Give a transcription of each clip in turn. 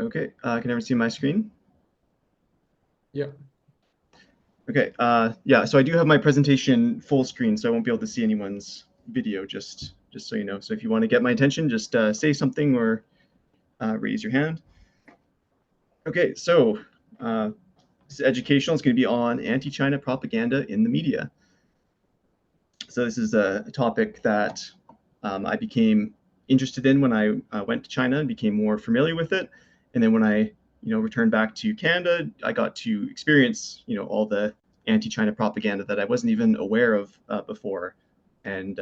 Okay, can everyone see my screen? Yeah. Okay, yeah, so I do have my presentation full screen, so I won't be able to see anyone's video, just so you know. So if you want to get my attention, just say something or raise your hand. Okay, so this is educational. It's going to be on anti-China propaganda in the media. So this is a topic that I became interested in when I went to China and became more familiar with it. And then when I, returned back to Canada, I got to experience, all the anti-China propaganda that I wasn't even aware of before. And,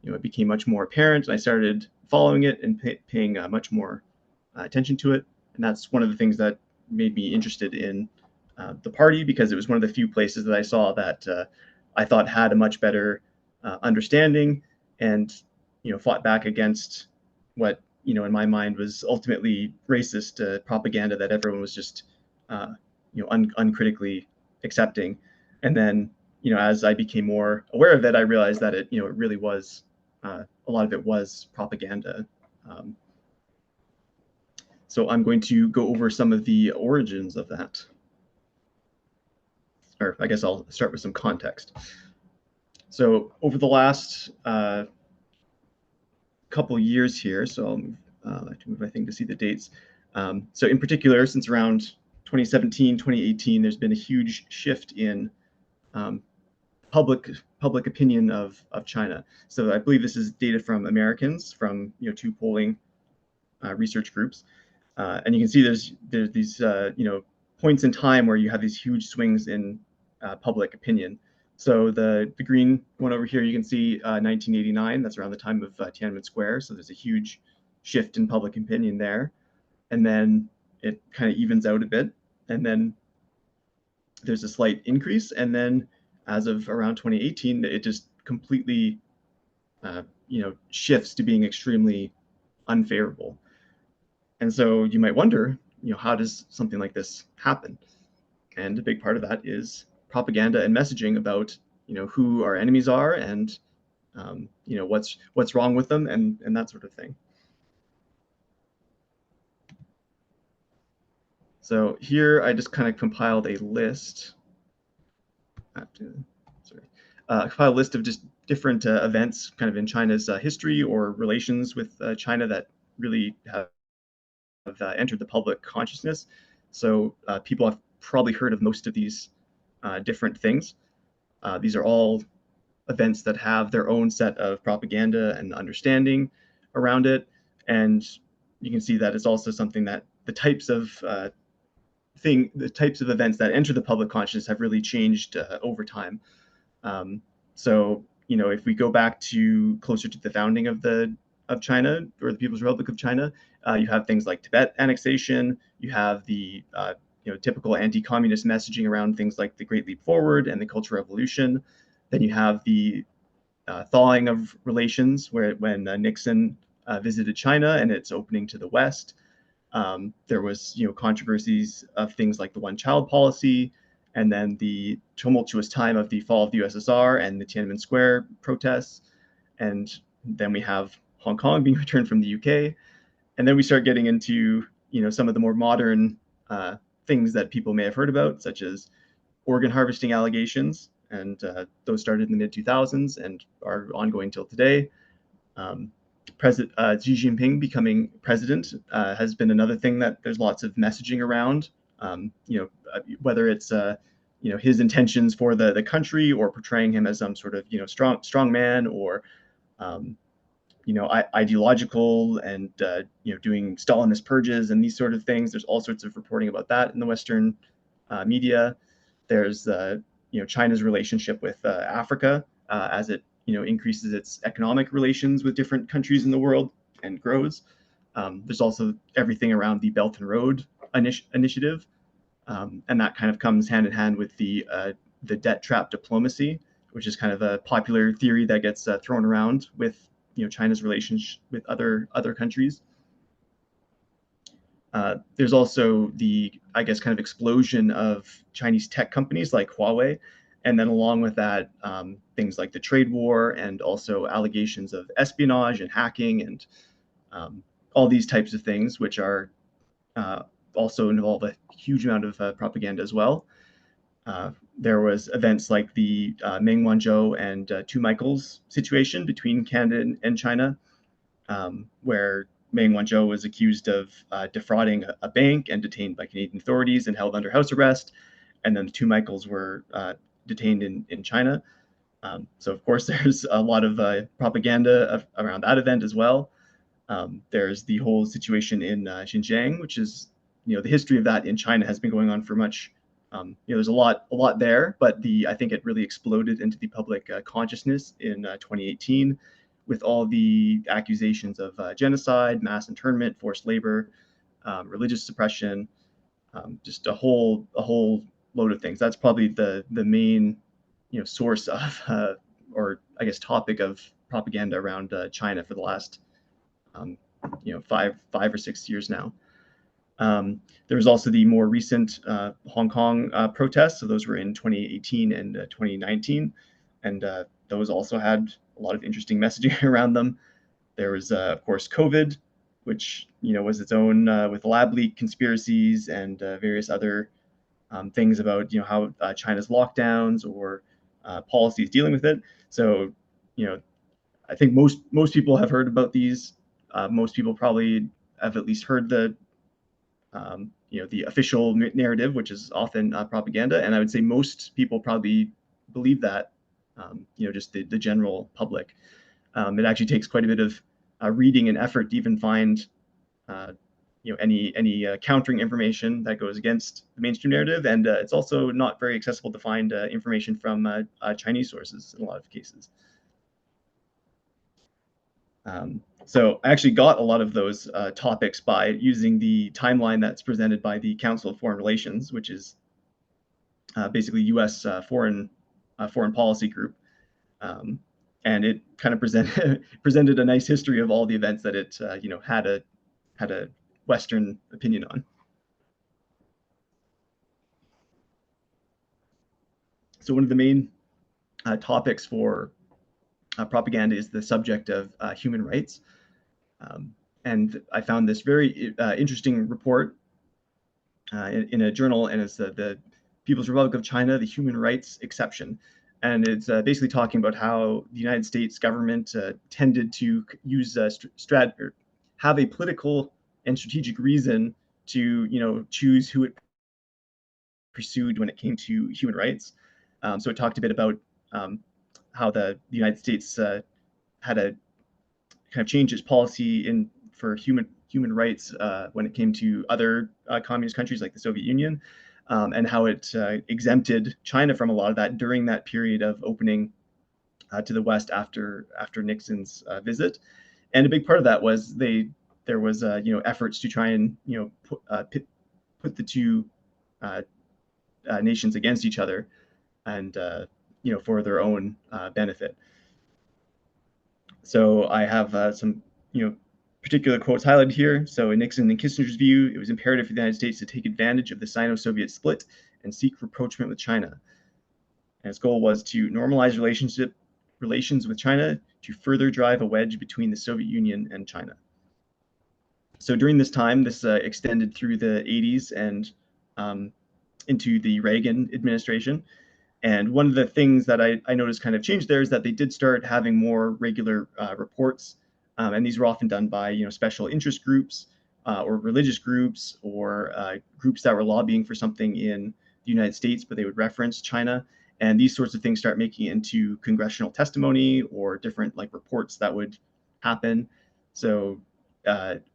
it became much more apparent. And I started following it and paying much more attention to it. And that's one of the things that made me interested in the party, because it was one of the few places that I saw that I thought had a much better understanding and fought back against what in my mind was ultimately racist propaganda that everyone was just uncritically accepting. And then as I became more aware of it, I realized that it really was a lot of it was propaganda. um, so I'm going to go over some of the origins of that, or I guess I'll start with some context. So over the last couple years here, so I have to move my thing to see the dates. So in particular, since around 2017, 2018, there's been a huge shift in um, public opinion of China. So I believe this is data from Americans, from two polling research groups, and you can see there's these points in time where you have these huge swings in public opinion. So the green one over here, you can see 1989. That's around the time of Tiananmen Square. So there's a huge shift in public opinion there, and then it kind of evens out a bit, and then there's a slight increase, and then as of around 2018, it just completely shifts to being extremely unfavorable. And so you might wonder, how does something like this happen? And a big part of that is propaganda and messaging about, who our enemies are and, what's wrong with them and that sort of thing. So here I just kind of compiled a list. Compiled a list of just different events kind of in China's history or relations with China that really have entered the public consciousness. So people have probably heard of most of these different things. These are all events that have their own set of propaganda and understanding around it. And you can see that it's also something that the types of events that enter the public consciousness have really changed over time. So, if we go back to closer to the founding of China, or the People's Republic of China, you have things like Tibet annexation. You have the typical anti-communist messaging around things like the Great Leap Forward and the Cultural Revolution. Then you have the thawing of relations, when Nixon visited China and its opening to the West. There was controversies of things like the one-child policy, and then the tumultuous time of the fall of the USSR and the Tiananmen Square protests, and then we have Hong Kong being returned from the UK, and then we start getting into some of the more modern things that people may have heard about, such as organ harvesting allegations, and those started in the mid 2000s and are ongoing till today. Xi Jinping becoming president has been another thing that there's lots of messaging around. Whether it's his intentions for the country, or portraying him as some sort of strong man, or ideological, and doing Stalinist purges and these sort of things. There's all sorts of reporting about that in the Western media. There's China's relationship with Africa as it increases its economic relations with different countries in the world and grows. There's also everything around the Belt and Road initiative, and that kind of comes hand in hand with the debt trap diplomacy, which is kind of a popular theory that gets thrown around with China's relations with other countries. There's also the, I guess, kind of explosion of Chinese tech companies like Huawei. And then along with that, things like the trade war, and also allegations of espionage and hacking, and all these types of things, which are also involve a huge amount of propaganda as well. There was events like the Meng Wanzhou and Two Michaels situation between Canada and China, where Meng Wanzhou was accused of defrauding a bank and detained by Canadian authorities and held under house arrest. And then the Two Michaels were detained in China. So, of course, there's a lot of propaganda around that event as well. There's the whole situation in Xinjiang, which is, the history of that in China has been going on for much. There's a lot there, but I think it really exploded into the public consciousness in 2018 with all the accusations of genocide, mass internment, forced labor, religious suppression, just a whole load of things. That's probably the main source of or I guess topic of propaganda around China for the last 5 or 6 years now. There was also the more recent Hong Kong protests. So those were in 2018 and 2019, and those also had a lot of interesting messaging around them. There was, of course, COVID, which was its own with lab leak conspiracies and various other things about how China's lockdowns or policies dealing with it. So I think most people have heard about these. Most people probably have at least heard the official narrative, which is often propaganda, and I would say most people probably believe that. Just the general public. It actually takes quite a bit of reading and effort to even find any countering information that goes against the mainstream narrative, and it's also not very accessible to find information from Chinese sources in a lot of cases. So I actually got a lot of those topics by using the timeline that's presented by the Council of Foreign Relations, which is basically U.S. Foreign policy group, and it kind of presented a nice history of all the events that it had a Western opinion on. So one of the main topics for propaganda is the subject of human rights. And I found this very interesting report in a journal, and it's the People's Republic of China, the Human Rights Exception. And it's basically talking about how the United States government tended to use have a political and strategic reason to choose who it pursued when it came to human rights. So it talked a bit about how the United States had a kind of changed its policy for human rights when it came to other communist countries like the Soviet Union, and how it exempted China from a lot of that during that period of opening to the West after Nixon's visit. And a big part of that was there was efforts to try and put the two nations against each other, and for their own benefit. So I have some particular quotes highlighted here. So in Nixon and Kissinger's view, it was imperative for the United States to take advantage of the Sino-Soviet split and seek rapprochement with China. And its goal was to normalize relations with China to further drive a wedge between the Soviet Union and China. So during this time, this extended through the 80s and into the Reagan administration. And one of the things that I noticed kind of changed there is that they did start having more regular reports, and these were often done by special interest groups or religious groups or groups that were lobbying for something in the United States, but they would reference China. And these sorts of things start making it into congressional testimony or different reports that would happen. So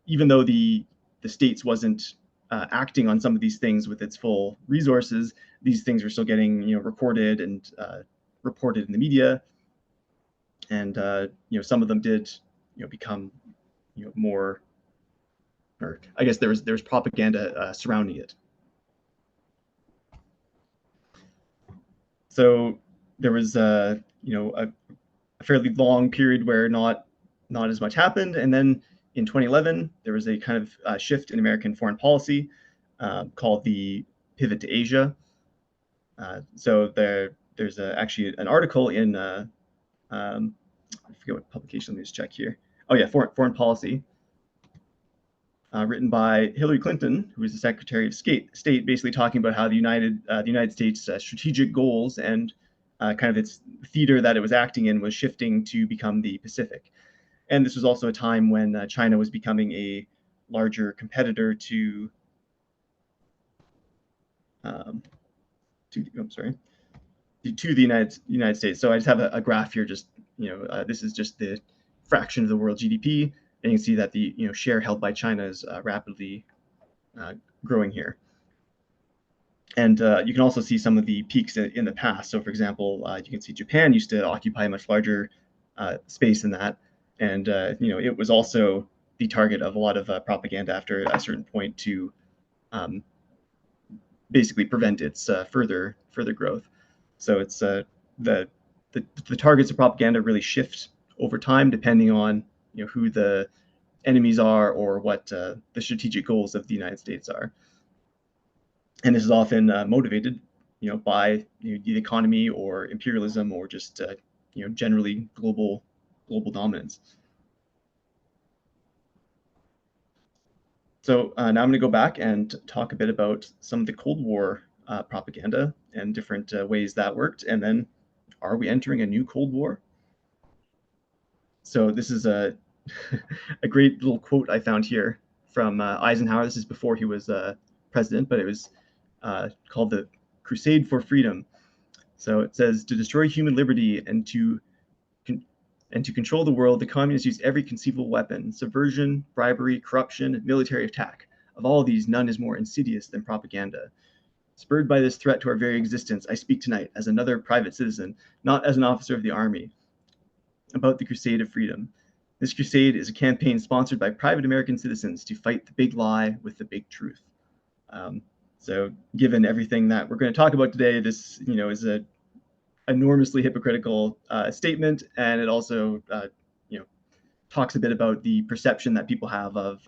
even though the states wasn't acting on some of these things with its full resources, these things were still getting recorded and reported in the media, and some of them did become more, or I guess there was propaganda surrounding it. So there was a fairly long period where not as much happened, and then in 2011 there was a kind of shift in American foreign policy called the pivot to Asia. So there's actually an article in I forget what publication. Let me just check here. Oh yeah, foreign policy. written by Hillary Clinton, who was the Secretary of State, basically talking about how the United States' strategic goals and kind of its theater that it was acting in was shifting to become the Pacific. And this was also a time when China was becoming a larger competitor um, I'm sorry, to the United States. So I just have a graph here. Just this is just the fraction of the world GDP, and you can see that the share held by China is rapidly uh, growing here. And you can also see some of the peaks in the past. So, for example, you can see Japan used to occupy a much larger space than that, and it was also the target of a lot of propaganda after a certain point to um, basically prevent its further growth. So it's the, the targets of propaganda really shift over time depending on who the enemies are or what the strategic goals of the United States are. And this is often motivated, by the economy or imperialism or just generally global dominance. So now I'm going to go back and talk a bit about some of the Cold War propaganda and different ways that worked, and then are we entering a new Cold War? So this is a a great little quote I found here from Eisenhower. This is before he was president, but it was called the Crusade for Freedom. So it says, to destroy human liberty and to control the world, the communists use every conceivable weapon: subversion, bribery, corruption, military attack. Of all these, none is more insidious than propaganda. Spurred by this threat to our very existence, I speak tonight as another private citizen, not as an officer of the army, about the Crusade of Freedom. This crusade is a campaign sponsored by private American citizens to fight the big lie with the big truth. Um, so, given everything that we're going to talk about today, this is a enormously hypocritical statement, and it also talks a bit about the perception that people have of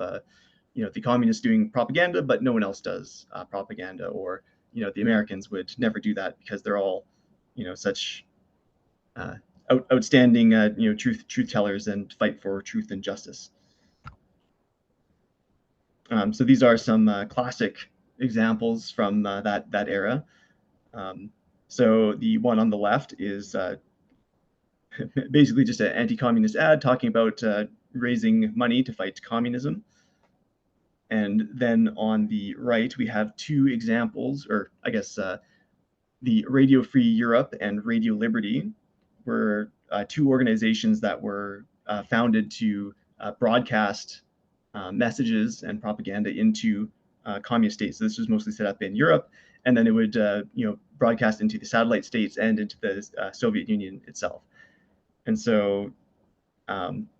the communists doing propaganda, but no one else does propaganda, or the Americans would never do that because they're all such uh, outstanding truth tellers and fight for truth and justice. So these are some classic examples from that era. Um, so the one on the left is basically just an anti-communist ad talking about raising money to fight communism. And then on the right, we have two examples, or I guess the Radio Free Europe and Radio Liberty were two organizations that were founded to broadcast messages and propaganda into communist states. So this was mostly set up in Europe, and then it would broadcast into the satellite states and into the Soviet Union itself. And so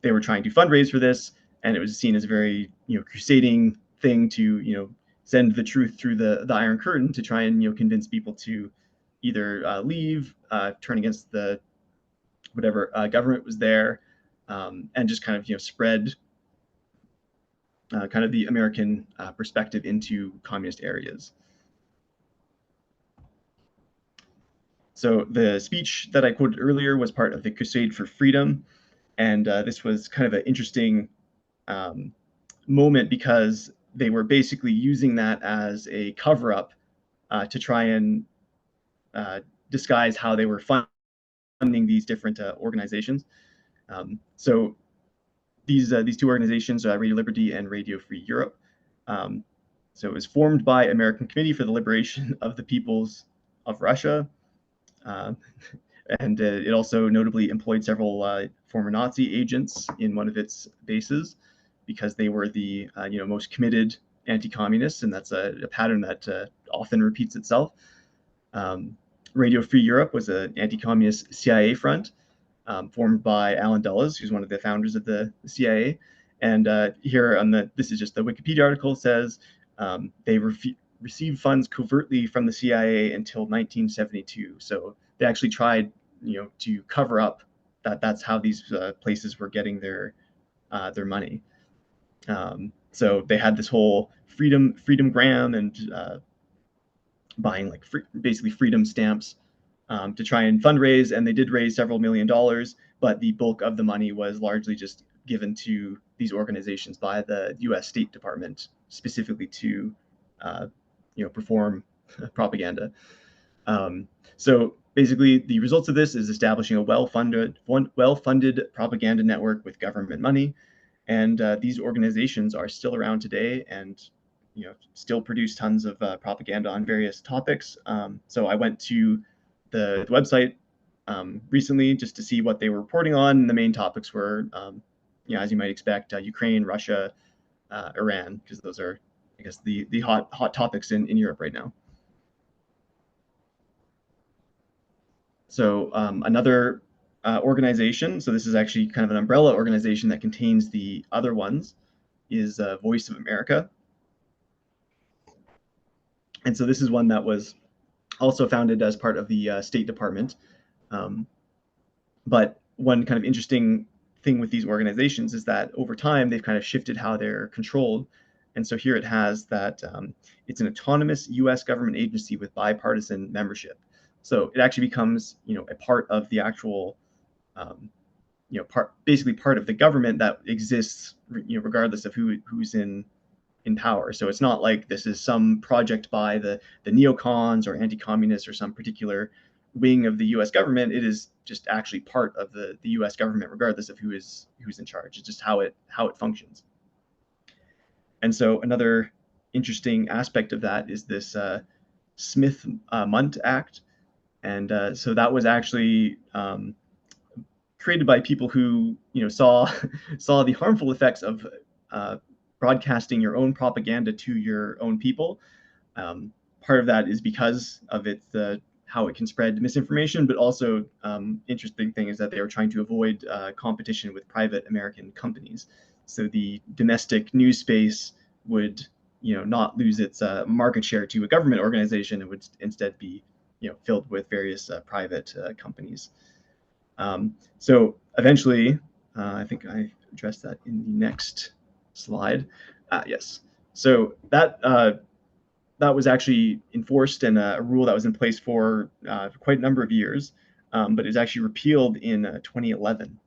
they were trying to fundraise for this, and it was seen as a very crusading thing to send the truth through the Iron Curtain to try and convince people to either leave, turn against the whatever government was there, and just kind of spread kind of the American perspective into communist areas. So the speech that I quoted earlier was part of the Crusade for Freedom, and this was kind of an interesting moment because they were basically using that as a cover-up to try and disguise how they were funding these different organizations. So these two organizations, Radio Liberty and Radio Free Europe. So it was formed by American Committee for the Liberation of the Peoples of Russia. And it also notably employed several former Nazi agents in one of its bases because they were the most committed anti-communists, and that's a pattern that often repeats itself. Radio Free Europe was an anti-communist CIA front formed by Allen Dulles, who's one of the founders of the CIA. And here on this is just the Wikipedia article, says they received funds covertly from the CIA until 1972. So they actually tried, to cover up that's how these places were getting their money. So they had this whole freedomgram and buying like basically freedom stamps to try and fundraise, and they did raise several $1 million, but the bulk of the money was largely just given to these organizations by the U.S. State Department specifically to perform propaganda. So basically, the results of this is establishing a well-funded propaganda network with government money, and these organizations are still around today and still produce tons of propaganda on various topics. So I went to the website recently just to see what they were reporting on. And the main topics were, as you might expect, Ukraine, Russia, Iran, because those are, I guess, the hot topics in Europe right now. So another organization, so this is actually kind of an umbrella organization that contains the other ones, is Voice of America. And so this is one that was also founded as part of the State Department. But one kind of interesting thing with these organizations is that over time they've kind of shifted how they're controlled. And so here it has that it's an autonomous U.S. government agency with bipartisan membership. So it actually becomes, a part of the actual, basically part of the government that exists, regardless of who's in power. So it's not like this is some project by the neocons or anti-communists or some particular wing of the U.S. government. It is just actually part of the U.S. government, regardless of who's in charge. It's just how it functions. And so another interesting aspect of that is this Smith-Mundt Act, and so that was actually created by people who saw the harmful effects of broadcasting your own propaganda to your own people. Part of that is because of how it can spread misinformation, but also interesting thing is that they were trying to avoid competition with private American companies. So the domestic news space would not lose its market share to a government organization. It would instead be filled with various private companies. So eventually, I think I addressed that in the next slide. Yes. So that was actually enforced and a rule that was in place for quite a number of years, but it was actually repealed in 2011,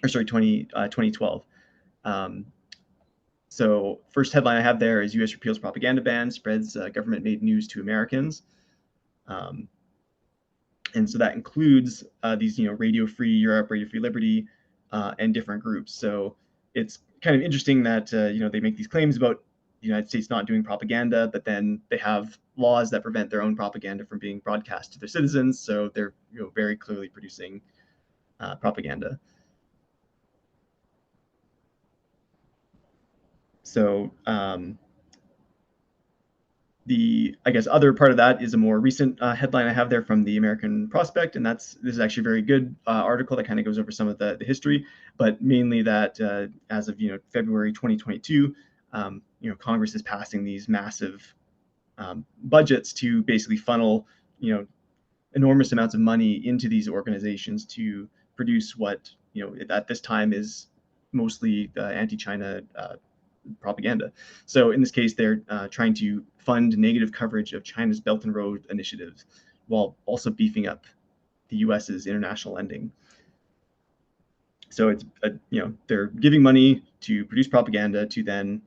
or sorry, 2012. So first headline I have there is U.S. repeals propaganda ban, spreads government-made news to Americans. And so that includes these, Radio Free Europe, Radio Free Liberty, and different groups. So it's kind of interesting that they make these claims about the United States not doing propaganda, but then they have laws that prevent their own propaganda from being broadcast to their citizens. So they're very clearly producing propaganda. So the, I guess, other part of that is a more recent headline I have there from the American Prospect, and this is actually a very good article that kind of goes over some of the history, but mainly that as of February 2022, Congress is passing these massive budgets to basically funnel enormous amounts of money into these organizations to produce what at this time is mostly anti-China propaganda. So in this case, they're trying to fund negative coverage of China's Belt and Road initiatives while also beefing up the U.S.'s international lending. So it's they're giving money to produce propaganda to then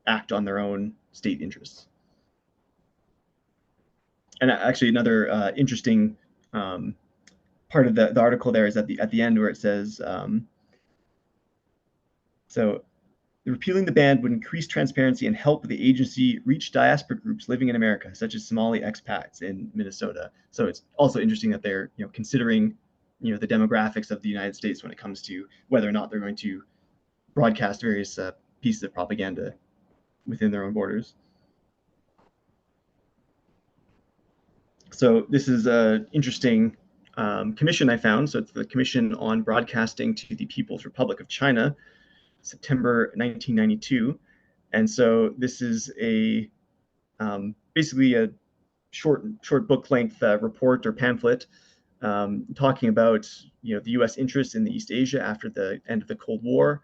act on their own state interests. And actually, another interesting part of the article there is at the end where it says, so repealing the ban would increase transparency and help the agency reach diaspora groups living in America, such as Somali expats in Minnesota. So it's also interesting that they're considering the demographics of the United States when it comes to whether or not they're going to broadcast various pieces of propaganda within their own borders. So this is an interesting commission I found. So it's the Commission on Broadcasting to the People's Republic of China, September 1992. And so this is a basically a short book length report or pamphlet talking about the U.S. interests in the East Asia after the end of the Cold War,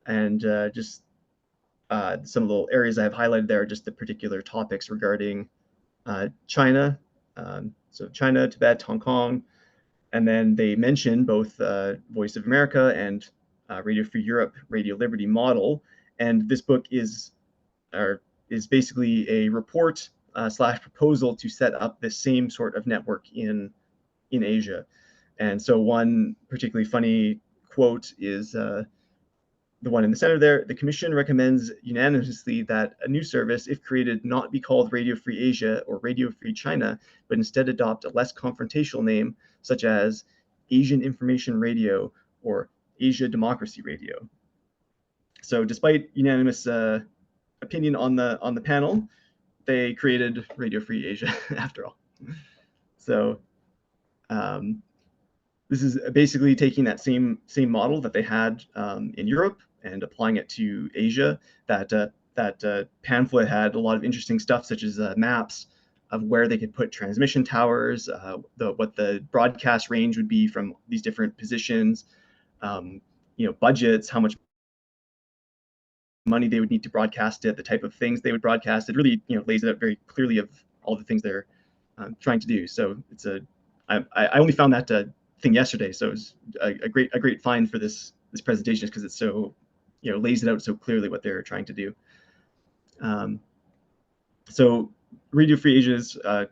and just some of the areas I have highlighted there are just the particular topics regarding China, so China, Tibet, Hong Kong, and then they mention both Voice of America and Radio Free Europe, Radio Liberty model. And this book is basically a report slash proposal to set up the same sort of network in Asia. And so one particularly funny quote is the one in the center there. The Commission recommends unanimously that a new service, if created, not be called Radio Free Asia or Radio Free China, but instead adopt a less confrontational name, such as Asian Information Radio or Asia Democracy Radio. So, despite unanimous opinion on the panel, they created Radio Free Asia after all. So, this is basically taking that same model that they had in Europe and applying it to Asia. That pamphlet had a lot of interesting stuff, such as maps of where they could put transmission towers, what the broadcast range would be from these different positions, budgets, how much money they would need to broadcast it, the type of things they would broadcast. It really lays it out very clearly of all the things they're trying to do. So it's I only found that thing yesterday, so it was a great find for this presentation, because it's so lays it out so clearly what they're trying to do. So Radio Free Asia is a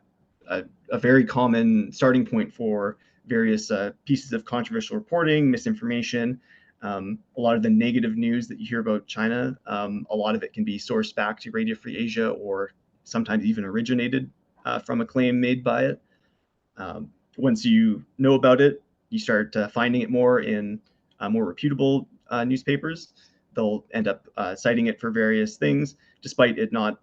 very common starting point for various pieces of controversial reporting, misinformation. A lot of the negative news that you hear about China, a lot of it can be sourced back to Radio Free Asia, or sometimes even originated from a claim made by it. Once you know about it, you start finding it more in more reputable newspapers. They'll end up citing it for various things, despite it not.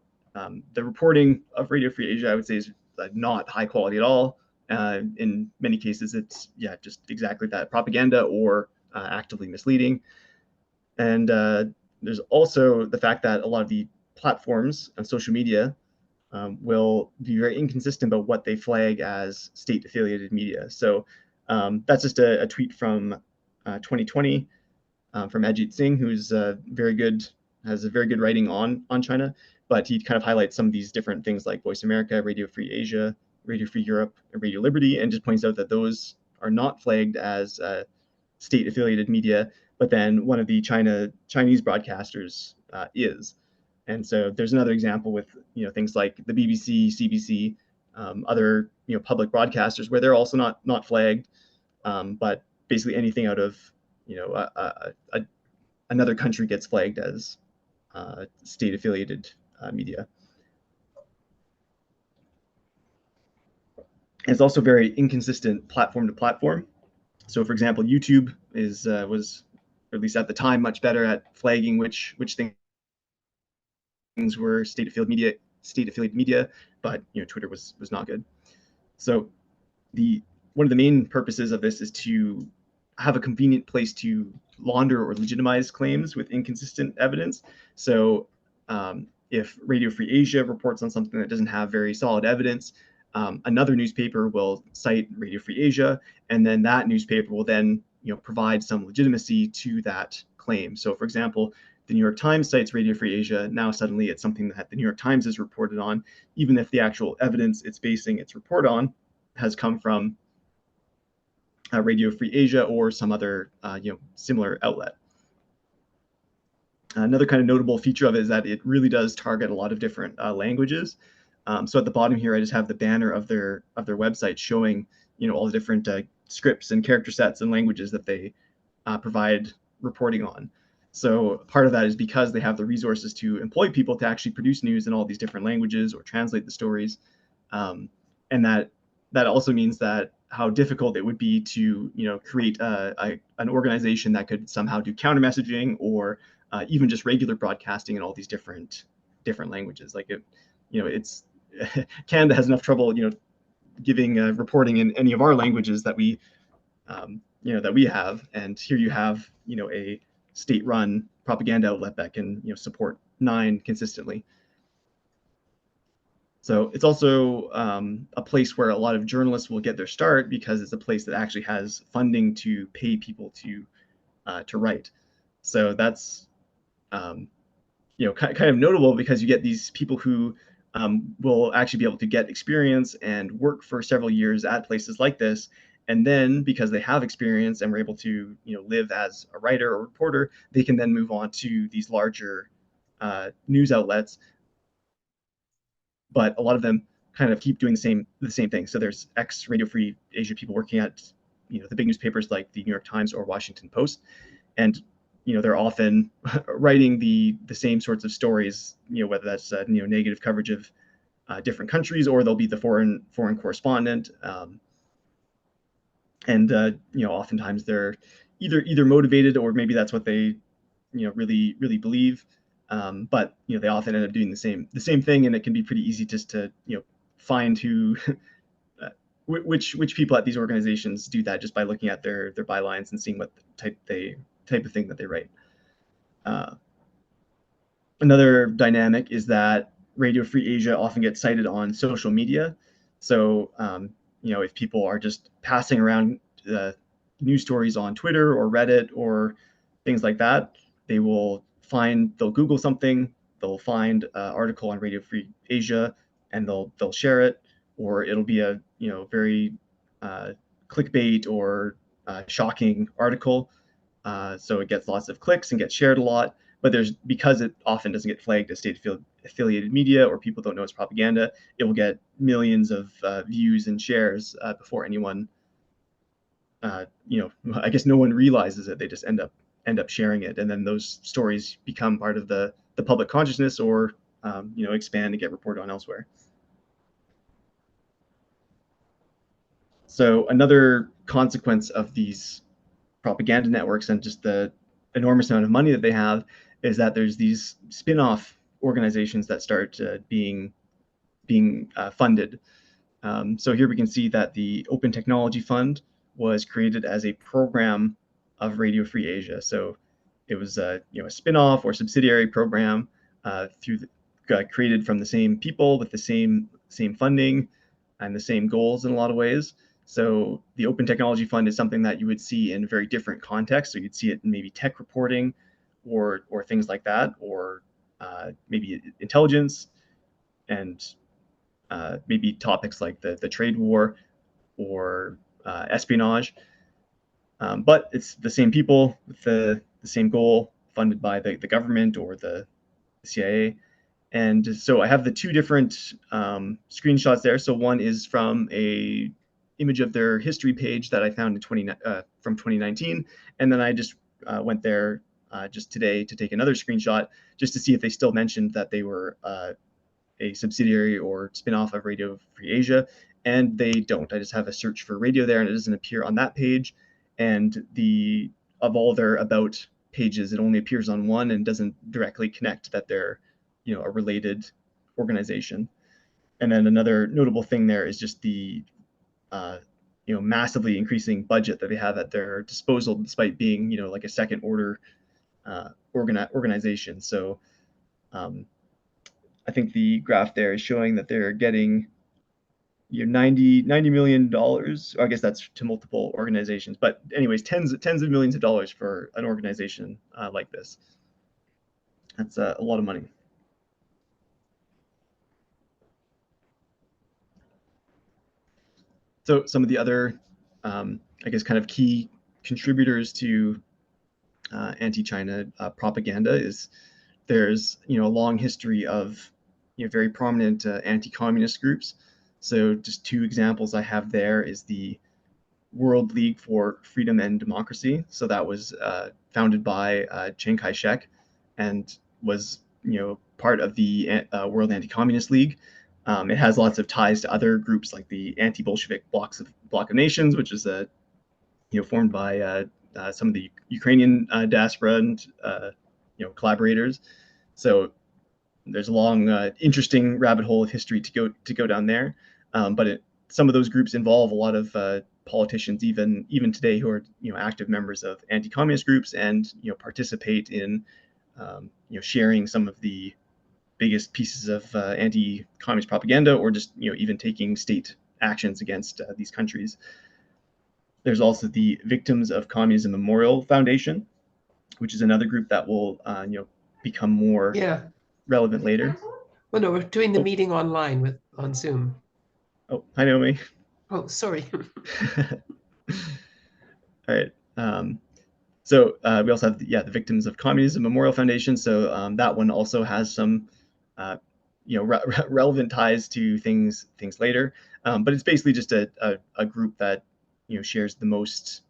The reporting of Radio Free Asia, I would say, is not high quality at all. In many cases, it's just exactly that, propaganda or actively misleading. And there's also the fact that a lot of the platforms on social media will be very inconsistent about what they flag as state-affiliated media. So that's just a tweet from 2020 from Ajit Singh, who's very good, has a very good writing on China, but he kind of highlights some of these different things like Voice America, Radio Free Asia, Radio Free Europe, and Radio Liberty, and just points out that those are not flagged as state-affiliated media, but then one of the Chinese broadcasters is. And so there's another example with things like the BBC, CBC, other public broadcasters where they're also not flagged, but basically anything out of another country gets flagged as state-affiliated media. And it's also very inconsistent platform to platform. So, for example, YouTube was, or at least at the time, much better at flagging which things were state-affiliated media, but Twitter was not good. So one of the main purposes of this is to have a convenient place to launder or legitimize claims with inconsistent evidence. So if Radio Free Asia reports on something that doesn't have very solid evidence, another newspaper will cite Radio Free Asia, and then that newspaper will then provide some legitimacy to that claim. So, for example, the New York Times cites Radio Free Asia. Now suddenly it's something that the New York Times has reported on, even if the actual evidence it's basing its report on has come from Radio Free Asia or some other similar outlet. Another kind of notable feature of it is that it really does target a lot of different languages. So at the bottom here, I just have the banner of their website showing all the different scripts and character sets and languages that they provide reporting on. So part of that is because they have the resources to employ people to actually produce news in all these different languages or translate the stories, and that also means that how difficult it would be to create an organization that could somehow do counter messaging or even just regular broadcasting in all these different languages. Like it's Canada has enough trouble giving reporting in any of our languages that we that we have, and here you have a state-run propaganda outlet that can support 9 consistently. So it's also a place where a lot of journalists will get their start, because it's a place that actually has funding to pay people to write. So that's kind of notable, because you get these people who will actually be able to get experience and work for several years at places like this, And then because they have experience and were able to live as a writer or reporter, they can then move on to these larger news outlets. But a lot of them kind of keep doing the same thing. So there's ex Radio Free Asia people working at the big newspapers like the New York Times or Washington Post, and they're often writing the same sorts of stories, whether that's negative coverage of different countries, or they'll be the foreign correspondent. And oftentimes they're either motivated, or maybe that's what they really believe. But they often end up doing the same thing, and it can be pretty easy just to find who uh, which people at these organizations do that just by looking at their bylines and seeing what type of thing that they write. Uh, Another dynamic is that Radio Free Asia often gets cited on social media. So, if people are just passing around news stories on Twitter or Reddit or things like that, they'll Google something, they'll find an article on Radio Free Asia, and they'll share it, or it'll be a very uh, clickbait or shocking article, so it gets lots of clicks and gets shared a lot. But because it often doesn't get flagged as state affiliated media, or people don't know it's propaganda, it will get millions of views and shares before anyone, I guess no one realizes it. They just end up sharing it, and then those stories become part of the public consciousness, or expand and get reported on elsewhere. So another consequence of these propaganda networks and just the enormous amount of money that they have is that there's these spin-off organizations that start being funded. So here we can see that the Open Technology Fund was created as a program of Radio Free Asia. So it was a spin-off or subsidiary program created from the same people with the same funding and the same goals in a lot of ways. So the Open Technology Fund is something that you would see in very different contexts. So you'd see it in maybe tech reporting, or things like that, or maybe intelligence, and maybe topics like the trade war or espionage. But it's the same people with the same goal, funded by the government or the CIA. And so I have the two different screenshots there. So one is from a image of their history page that I found from 2019, and then I just went there just today to take another screenshot just to see if they still mentioned that they were a subsidiary or spin-off of Radio Free Asia, and they don't. I just have a search for radio there, and it doesn't appear on that page. And of all their about pages, it only appears on one and doesn't directly connect that they're a related organization. And then another notable thing there is just the massively increasing budget that they have at their disposal, despite being like a second order organization. So um, I think the graph there is showing that they're getting 90 million dollars. I guess that's to multiple organizations, but anyways, tens of millions of dollars for an organization like this. That's a lot of money. So some of the other, I guess, kind of key contributors to anti-China propaganda is there's a long history of very prominent anti-communist groups. So just two examples I have there is the World League for Freedom and Democracy. So that was founded by Chiang Kai-shek, and was part of the World Anti-Communist League. It has lots of ties to other groups like the Anti-Bolshevik Bloc of Nations, which is formed by some of the Ukrainian diaspora and collaborators. So there's a long, interesting rabbit hole of history to go down there. But some of those groups involve a lot of politicians, even today, who are active members of anti-communist groups, and participate in sharing some of the biggest pieces of anti-communist propaganda, or just even taking state actions against these countries. There's also the Victims of Communism Memorial Foundation, which is another group that will become more Yeah. relevant later. Well, no, we're doing the Oh, meeting online on Zoom. hi Naomi. Oh, sorry. All right. So we also have the Victims of Communism Memorial Foundation. So that one also has some uh, relevant ties to things later. But it's basically just a group that shares the most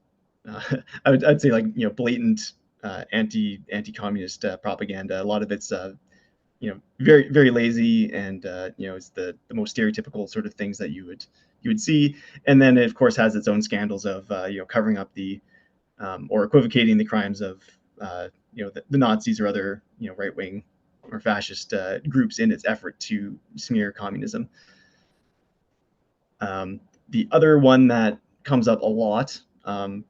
uh, I'd say like blatant anti-communist propaganda. A lot of it's very very lazy, and it's the most stereotypical sort of things that you would see. And then it of course has its own scandals of covering up the or equivocating the crimes of the Nazis or other right wing or fascist groups in its effort to smear communism. Um, the other one that comes up a lot,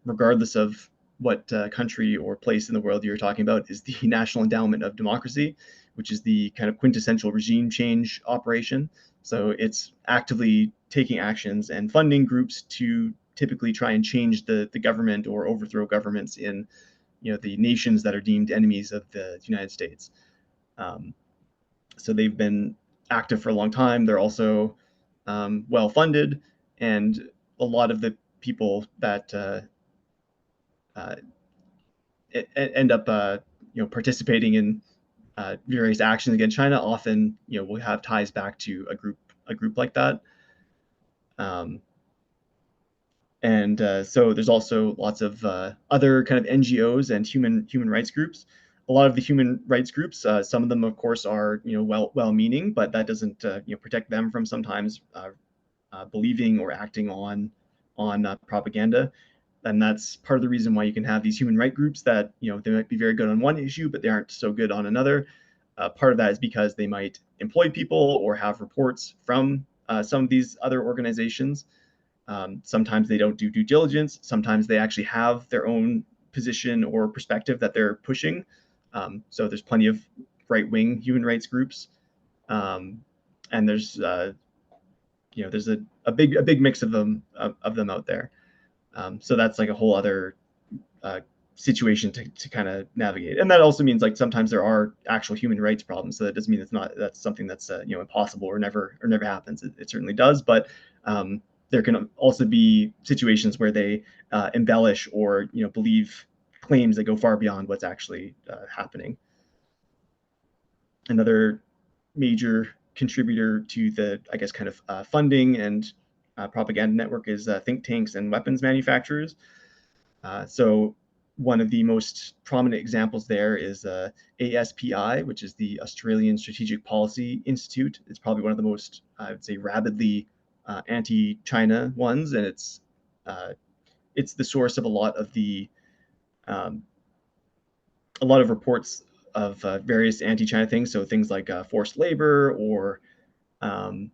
regardless of what country or place in the world you're talking about, is the National Endowment of Democracy, which is the kind of quintessential regime change operation. So it's actively taking actions and funding groups to typically try and change the government or overthrow governments in the nations that are deemed enemies of the United States. Um, so they've been active for a long time. They're also well funded, and a lot of the people that uh, end up participating in various actions against China often will have ties back to a group like that. Um, and so there's also lots of other kind of NGOs and human rights groups. A lot of the human rights groups, some of them, of course, are well-meaning, but that doesn't protect them from sometimes believing or acting on propaganda. And that's part of the reason why you can have these human rights groups that they might be very good on one issue, but they aren't so good on another. Part of that is because they might employ people or have reports from some of these other organizations. Sometimes they don't do due diligence. Sometimes they actually have their own position or perspective that they're pushing. So there's plenty of right-wing human rights groups, um, and there's a big mix of them out there. So that's like a whole other uh, situation to kind of navigate. And that also means like sometimes there are actual human rights problems. So that doesn't mean that's something that's impossible or never happens. It certainly does, but there can also be situations where they embellish or believe claims that go far beyond what's actually happening. Another major contributor to the, I guess, kind of funding and propaganda network is think tanks and weapons manufacturers. So one of the most prominent examples there is ASPI, which is the Australian Strategic Policy Institute. It's probably one of the most, I would say, rabidly anti-China ones, and it's the source of um, a lot of reports of various anti-China things. So things like forced labor or um,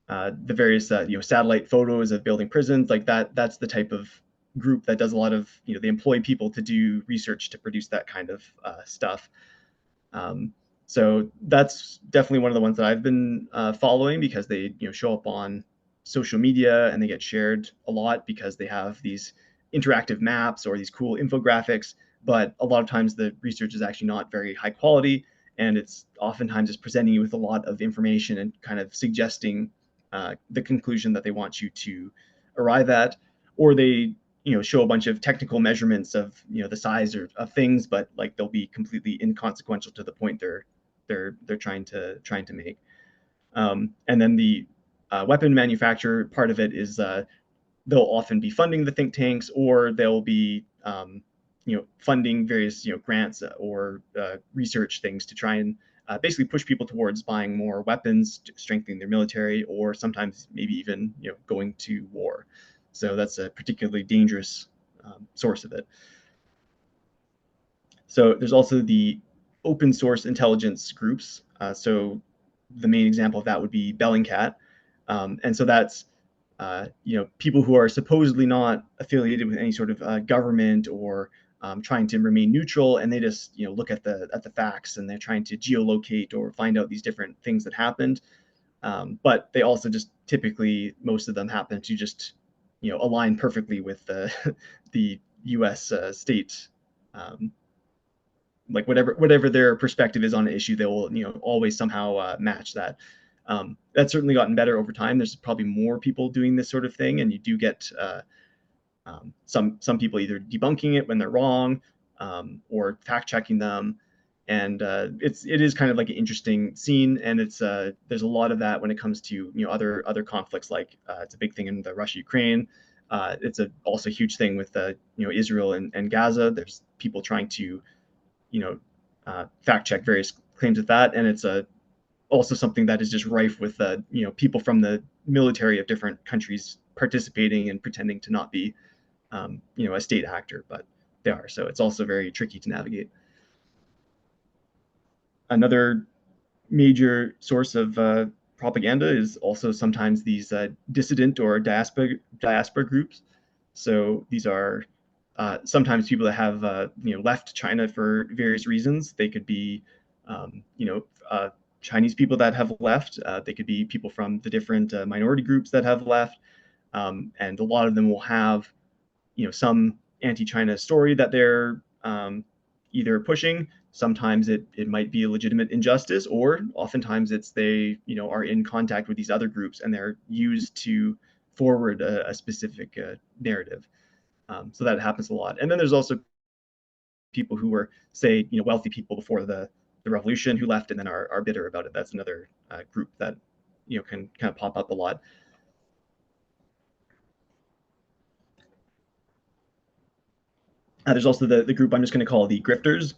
the various satellite photos of building prisons like that. That's the type of group that does a lot of they employ people to do research to produce that kind of stuff. um, so that's definitely one of the ones that I've been following, because they show up on social media and they get shared a lot because they have these interactive maps or these cool infographics. But a lot of times the research is actually not very high quality, and it's oftentimes just presenting you with a lot of information and kind of suggesting the conclusion that they want you to arrive at. Or they show a bunch of technical measurements of the size of things, but like they'll be completely inconsequential to the point they're trying to make. And then the weapon manufacturer part of it is they'll often be funding the think tanks, or they'll be funding various grants or research things to try and basically push people towards buying more weapons, strengthening their military, or sometimes maybe even going to war. So that's a particularly dangerous source of it. So there's also the open source intelligence groups. So the main example of that would be Bellingcat. And so that's people who are supposedly not affiliated with any sort of government or trying to remain neutral, and they just look at the facts, and they're trying to geolocate or find out these different things that happened. But they also just typically, most of them happen to just align perfectly with the the U.S. State, um, like whatever their perspective is on an issue, they will always somehow match that. That's certainly gotten better over time. There's probably more people doing this sort of thing, and you do get some people either debunking it when they're wrong, or fact checking them. And it is kind of like an interesting scene, and there's a lot of that when it comes to other conflicts. Like it's a big thing in the Russia Ukraine. It's also a huge thing with Israel and Gaza. There's people trying to fact check various claims of that, and it's also something that is just rife with people from the military of different countries participating and pretending to not be a state actor, but they are. So it's also very tricky to navigate. Another major source of propaganda is also sometimes these dissident or diaspora groups. So these are sometimes people that have left China for various reasons. They could be Chinese people that have left. They could be people from the different minority groups that have left, and a lot of them will have some anti-China story that they're either pushing. Sometimes it might be a legitimate injustice, or oftentimes it's they are in contact with these other groups and they're used to forward a specific narrative. So that happens a lot. And then there's also people who were, say, wealthy people before the revolution who left and then are bitter about it. That's another group that can kind of pop up a lot. There's also the group I'm just going to call the grifters,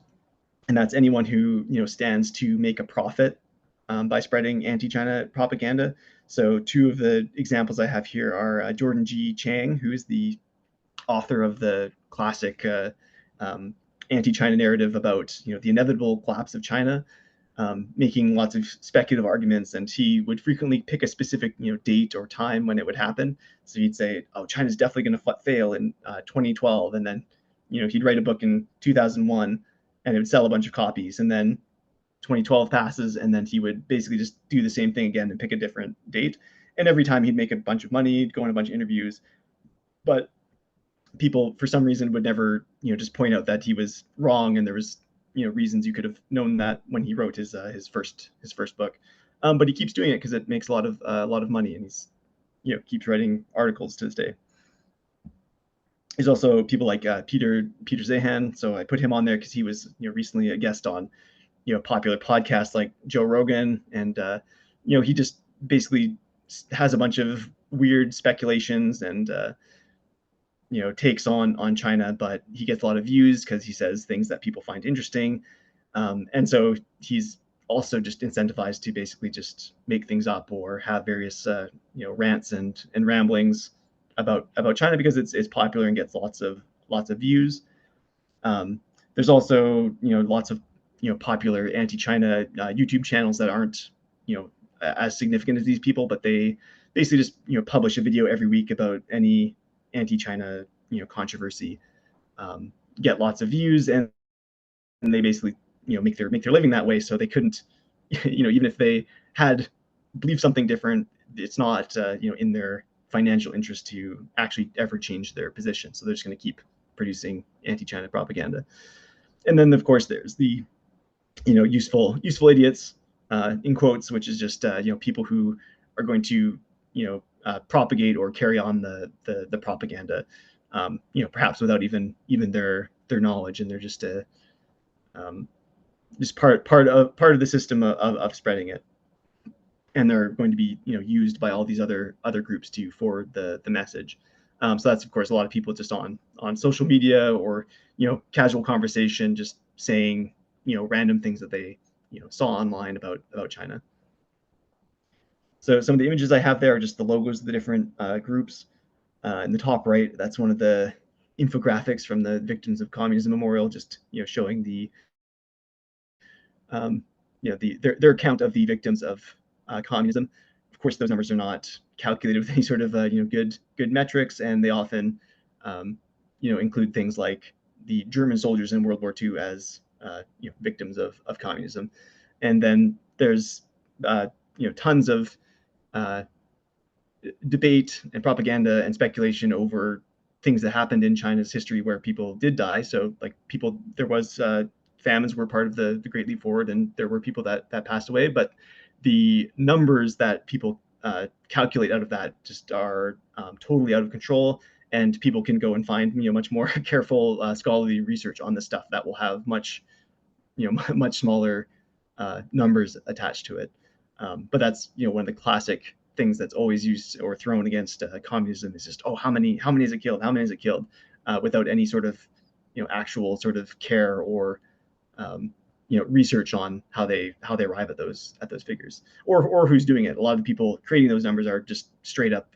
and that's anyone who stands to make a profit by spreading anti-China propaganda. So two of the examples I have here are Jordan G. Chang, who is the author of the classic um, anti-China narrative about the inevitable collapse of China, making lots of speculative arguments, and he would frequently pick a specific date or time when it would happen. So he'd say, "Oh, China's definitely going to fail in 2012," and then he'd write a book in 2001, and it would sell a bunch of copies, and then 2012 passes, and then he would basically just do the same thing again and pick a different date. And every time he'd make a bunch of money, go on a bunch of interviews, but people for some reason would never just point out that he was wrong, and there was reasons you could have known that when he wrote his first book. But he keeps doing it because it makes a lot of money, and he's keeps writing articles to this day. There's also people like Peter Zahan, so I put him on there because he was recently a guest on popular podcasts like Joe Rogan, and he just basically has a bunch of weird speculations and takes on China, but he gets a lot of views because he says things that people find interesting, and so he's also just incentivized to basically just make things up or have various rants and ramblings about China because it's popular and gets lots of views. Um, there's also lots of popular anti-China YouTube channels that aren't as significant as these people, but they basically just publish a video every week about any anti-China controversy, get lots of views, and they basically make their living that way. So they couldn't even if they had believed something different, it's not in their financial interest to actually ever change their position. So they're just going to keep producing anti-China propaganda. And then of course there's the useful idiots in quotes, which is just people who are going to propagate or carry on the propaganda, perhaps without even their knowledge, and they're um, just part of the system of spreading it, and they're going to be used by all these other groups to forward the message. So that's of course a lot of people just on social media or casual conversation, just saying random things that they saw online about China. So some of the images I have there are just the logos of the different groups. In the top right, that's one of the infographics from the Victims of Communism Memorial, just showing the um, their account of the victims of communism. Of course, those numbers are not calculated with any sort of good metrics, and they often include things like the German soldiers in World War II as victims of communism. And then there's tons of uh, debate and propaganda and speculation over things that happened in China's history where people did die. So like there was famines were part of the Great Leap Forward, and there were people that passed away. But the numbers that people calculate out of that just are totally out of control, and people can go and find much more careful scholarly research on this stuff that will have much much smaller numbers attached to it. But that's one of the classic things that's always used or thrown against communism is just, oh, how many has it killed, how many has it killed, without any sort of actual sort of care or um, research on how they arrive at those figures, or who's doing it. A lot of the people creating those numbers are just straight up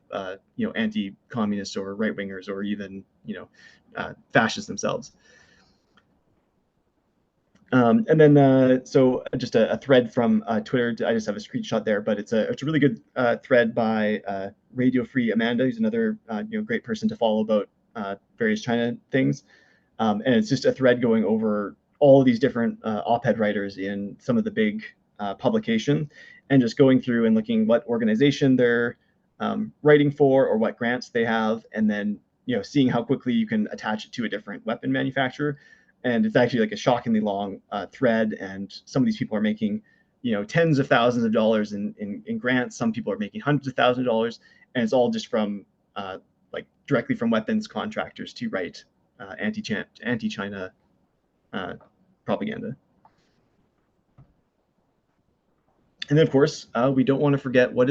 anti-communists or right wingers or even fascists themselves. And then so just a thread from Twitter. I just have a screenshot there, but it's a really good thread by Radio Free Amanda, who's another great person to follow about various China things. And it's just a thread going over all of these different op-ed writers in some of the big publications, and just going through and looking what organization they're writing for or what grants they have, and then seeing how quickly you can attach it to a different weapon manufacturer. And it's actually like a shockingly long thread, and some of these people are making tens of thousands of dollars in grants. Some people are making hundreds of thousands of dollars, and it's all just from like directly from weapons contractors to write anti-China propaganda. And then, of course, we don't want to forget what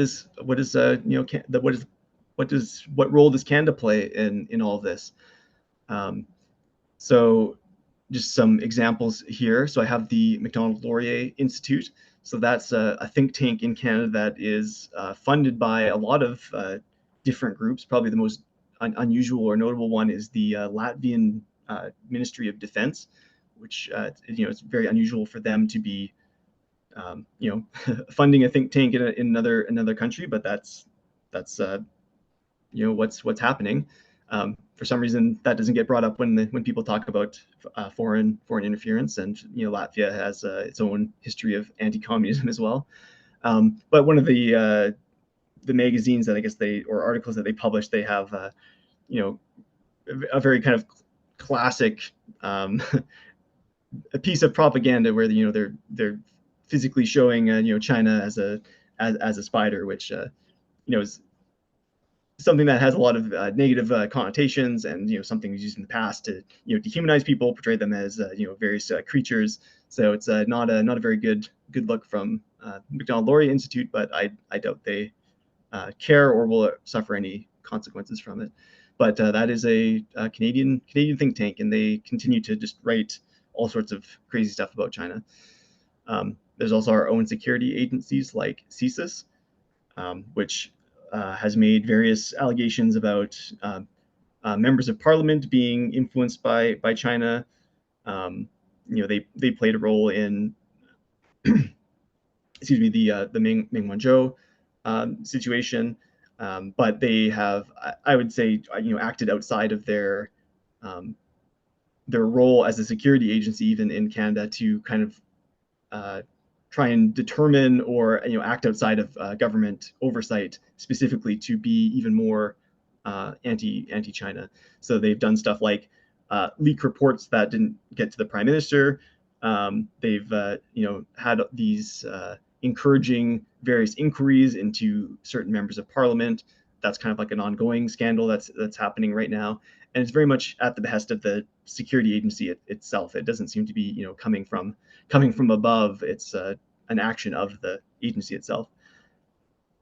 role does Canada play in all of this. Um, so, just some examples here. So I have the Macdonald Laurier Institute. So that's a think tank in Canada that is funded by a lot of different groups. Probably the most unusual or notable one is the Latvian Ministry of Defense, which it's very unusual for them to be funding a think tank in another country, but that's what's happening. For some reason, that doesn't get brought up when people talk about foreign interference, and Latvia has its own history of anti-communism as well. But one of the magazines that I guess or articles that they publish, they have a very kind of classic a piece of propaganda where they're physically showing China as a spider, which is something that has a lot of negative connotations, and something used in the past to dehumanize people, portray them as various creatures. So it's not a very good look from Macdonald Laurier Institute, but I doubt they care or will suffer any consequences from it. But that is a Canadian think tank, and they continue to just write all sorts of crazy stuff about China. There's also our own security agencies like CSIS, which has made various allegations about members of parliament being influenced by China. They played a role in excuse me the Meng Wanzhou situation, but they have, I would say, acted outside of their role as a security agency, even in Canada, to kind of try and determine or act outside of government oversight, specifically to be even more anti-China. So they've done stuff like leak reports that didn't get to the prime minister. They've had these encouraging various inquiries into certain members of parliament. That's kind of like an ongoing scandal that's happening right now, and it's very much at the behest of the security agency itself. It doesn't seem to be coming from above. It's an action of the agency itself.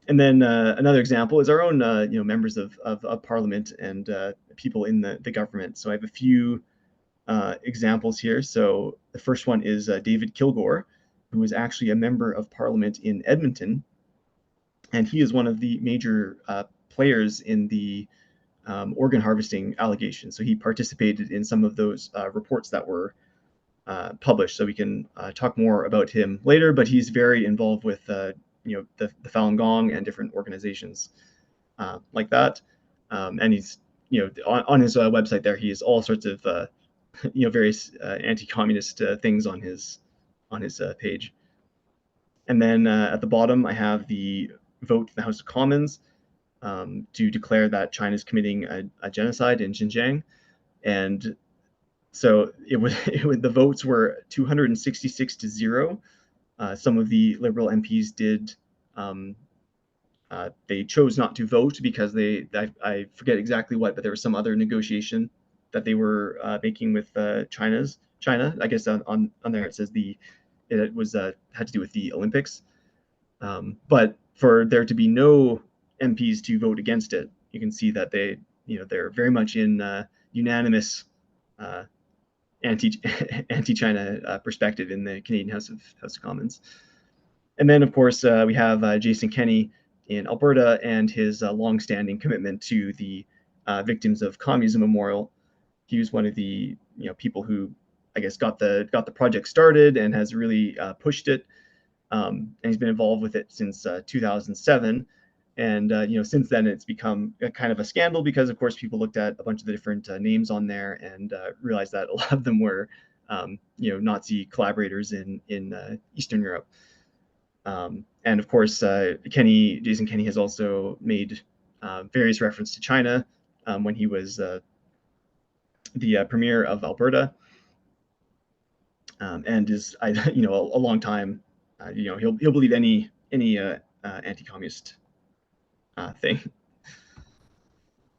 And then another example is our own members of parliament and people in the government. So I have a few examples here. So the first one is David Kilgour, who is actually a member of parliament in Edmonton, and he is one of the major players in the organ harvesting allegations. So he participated in some of those reports that were published. So we can talk more about him later, but he's very involved with the Falun Gong and different organizations like that. And he's on his website there, he has all sorts of various anti-communist things on his page. And then at the bottom, I have the vote in the House of Commons to declare that China is committing a genocide in Xinjiang. And so the votes were 266 to 0. Some of the Liberal MPs did They chose not to vote because I forget exactly what, but there was some other negotiation that they were making with China. I guess on there it says it was had to do with the Olympics. But for there to be no MPs to vote against it, you can see that they're very much in unanimous uh, anti anti China perspective in the Canadian House of Commons. And then, of course, we have Jason Kenney in Alberta and his longstanding commitment to the Victims of Communism Memorial. He was one of the people who, I guess, got the project started and has really pushed it. And he's been involved with it since 2007. And since then, it's become a kind of a scandal because, of course, people looked at a bunch of the different names on there and realized that a lot of them were, Nazi collaborators in Eastern Europe. And of course, Jason Kenney has also made various reference to China when he was the premier of Alberta, and is a long time. He'll believe any anti-communist thing.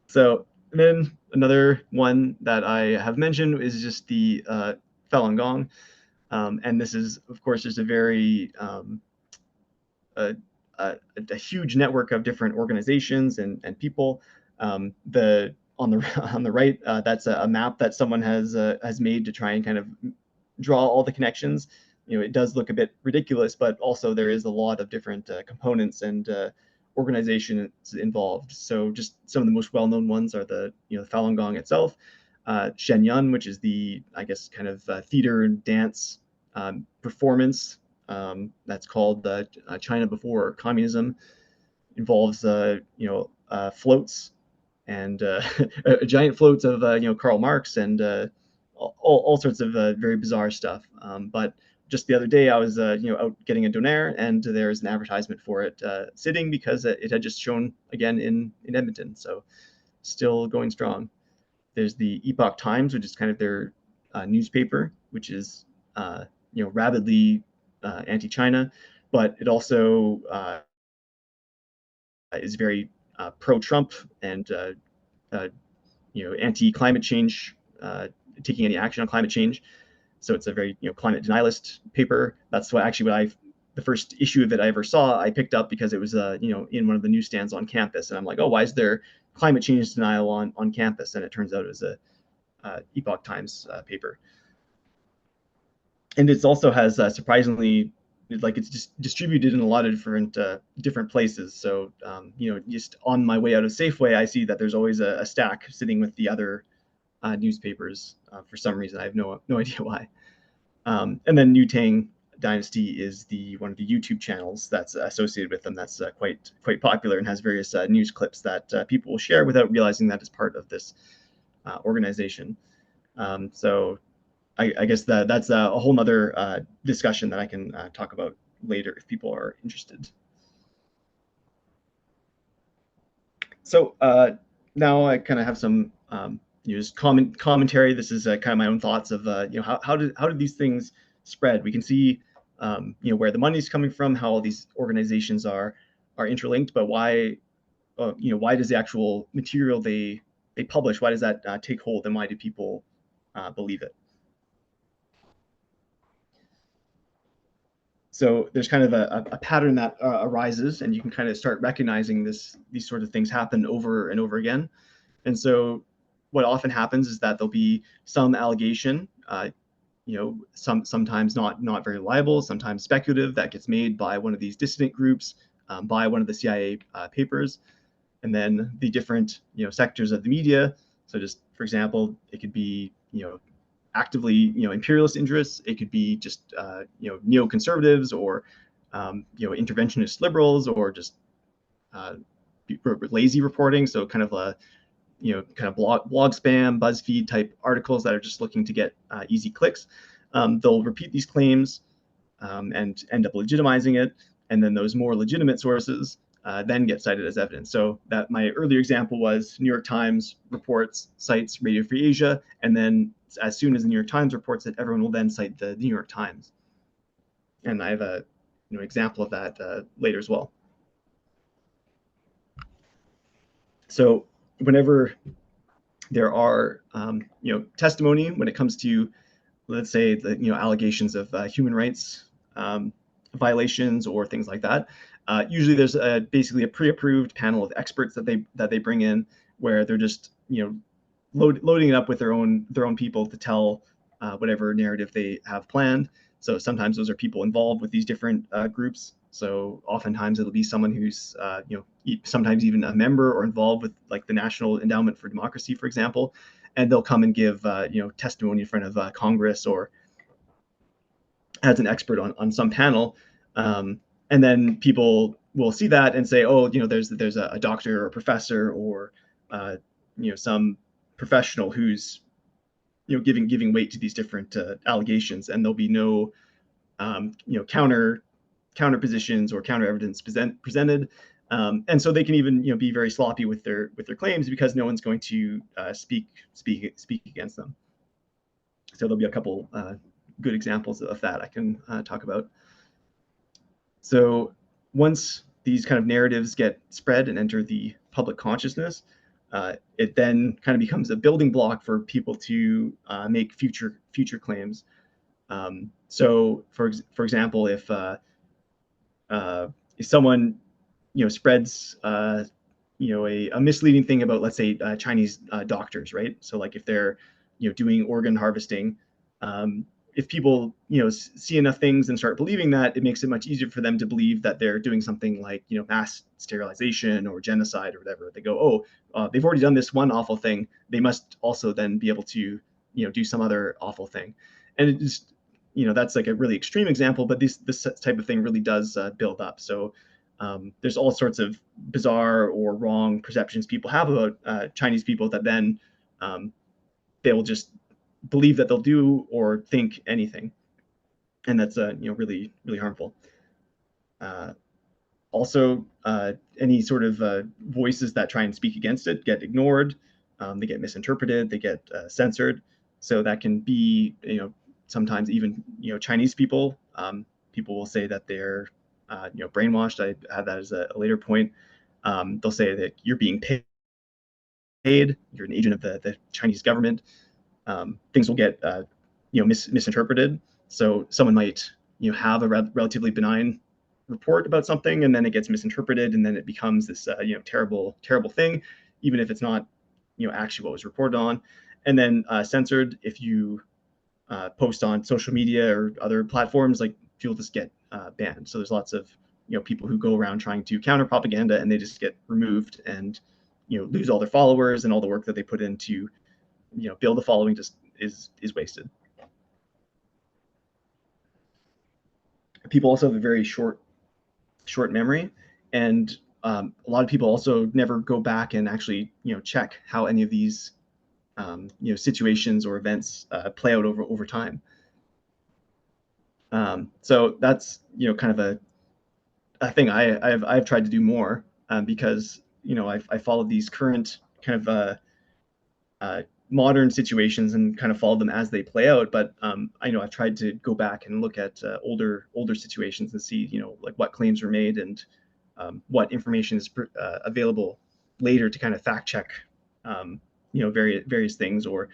So then another one that I have mentioned is just the Falun Gong, and this is of course just a very a, a huge network of different organizations and people. The on the on the right, that's a map that someone has made to try and kind of draw all the connections. It does look a bit ridiculous, but also there is a lot of different components and organizations involved. So just some of the most well-known ones are the Falun Gong itself, Shen Yun, which is the I guess kind of theater and dance performance that's called China Before Communism. Involves floats and giant floats of Karl Marx and all sorts of very bizarre stuff. But just the other day, I was out getting a donaire, and there's an advertisement for it sitting because it had just shown again in Edmonton. So still going strong. There's the Epoch Times, which is kind of their newspaper, which is rabidly anti-China, but it also is very pro-Trump and uh, anti-climate change, taking any action on climate change. So it's a very climate denialist paper. That's what the first issue of it I ever saw, I picked up because it was in one of the newsstands on campus, and I'm like, oh, why is there climate change denial on campus? And it turns out it was a Epoch Times paper. And it also has surprisingly, like, it's just distributed in a lot of different places. So just on my way out of Safeway, I see that there's always a stack sitting with the other newspapers for some reason. I have no idea why. And then New Tang Dynasty is the one of the YouTube channels that's associated with them. That's quite popular and has various news clips that people will share without realizing that it's part of this organization. So I guess that's a whole nother discussion that I can talk about later if people are interested. So now I kind of have some just commentary. This is kind of my own thoughts of how did these things spread? We can see where the money's coming from, how all these organizations are interlinked, but why does the actual material they publish, why does that take hold, and why do people believe it? So there's kind of a pattern that arises, and you can kind of start recognizing these sort of things happen over and over again. And so what often happens is that there'll be some allegation, sometimes not very reliable, sometimes speculative, that gets made by one of these dissident groups, by one of the CIA papers, and then the different sectors of the media. So just for example, it could be actively imperialist interests. It could be just neoconservatives or interventionist liberals, or just lazy reporting. So kind of a kind of blog spam, BuzzFeed type articles that are just looking to get easy clicks. They'll repeat these claims and end up legitimizing it, and then those more legitimate sources then get cited as evidence. So that my earlier example was New York Times reports, cites Radio Free Asia, and then as soon as the New York Times reports it, everyone will then cite the New York Times. And I have a example of that later as well. So whenever there are testimony when it comes to, let's say, the allegations of human rights um, violations or things like that. Usually, there's basically a pre-approved panel of experts that they bring in, where they're just loading it up with their own people to tell whatever narrative they have planned. So sometimes those are people involved with these different groups. So oftentimes it'll be someone who's sometimes even a member or involved with like the National Endowment for Democracy, for example, and they'll come and give testimony in front of Congress or as an expert on some panel. And then people will see that and say, oh, there's a doctor or a professor or some professional who's giving weight to these different allegations, and there'll be no counter positions or counter evidence presented. And so they can even be very sloppy with their claims because no one's going to speak against them. So there'll be a couple good examples of that I can talk about. So once these kind of narratives get spread and enter the public consciousness, it then kind of becomes a building block for people to make future claims. So, for example, if someone spreads a misleading thing about, let's say, Chinese doctors, right? So like if they're doing organ harvesting, if people see enough things and start believing that, it makes it much easier for them to believe that they're doing something like mass sterilization or genocide or whatever. They go, oh, they've already done this one awful thing, they must also then be able to do some other awful thing. And it just that's like a really extreme example, but this type of thing really does build up. So there's all sorts of bizarre or wrong perceptions people have about Chinese people that then they will just believe that they'll do or think anything, and that's really harmful. Uh, Also, any sort of voices that try and speak against it get ignored. They get misinterpreted. They get censored. So that can be sometimes even Chinese people. People will say that they're brainwashed. I have that as a later point. They'll say that you're being paid. You're an agent of the Chinese government. Things will get misinterpreted. So someone might have a relatively benign report about something, and then it gets misinterpreted, and then it becomes this terrible thing, even if it's not actually what was reported on, and then censored. If you post on social media or other platforms, like you'll just get banned. So there's lots of people who go around trying to counter propaganda, and they just get removed and lose all their followers, and all the work that they put into build a following just is wasted. People also have a very short memory, and a lot of people also never go back and actually check how any of these situations or events play out over time. So that's kind of a thing I've tried to do more, because I followed these current kind of uh, modern situations and kind of follow them as they play out. But I know I've tried to go back and look at older situations and see like what claims were made and what information is available later to kind of fact check various things, or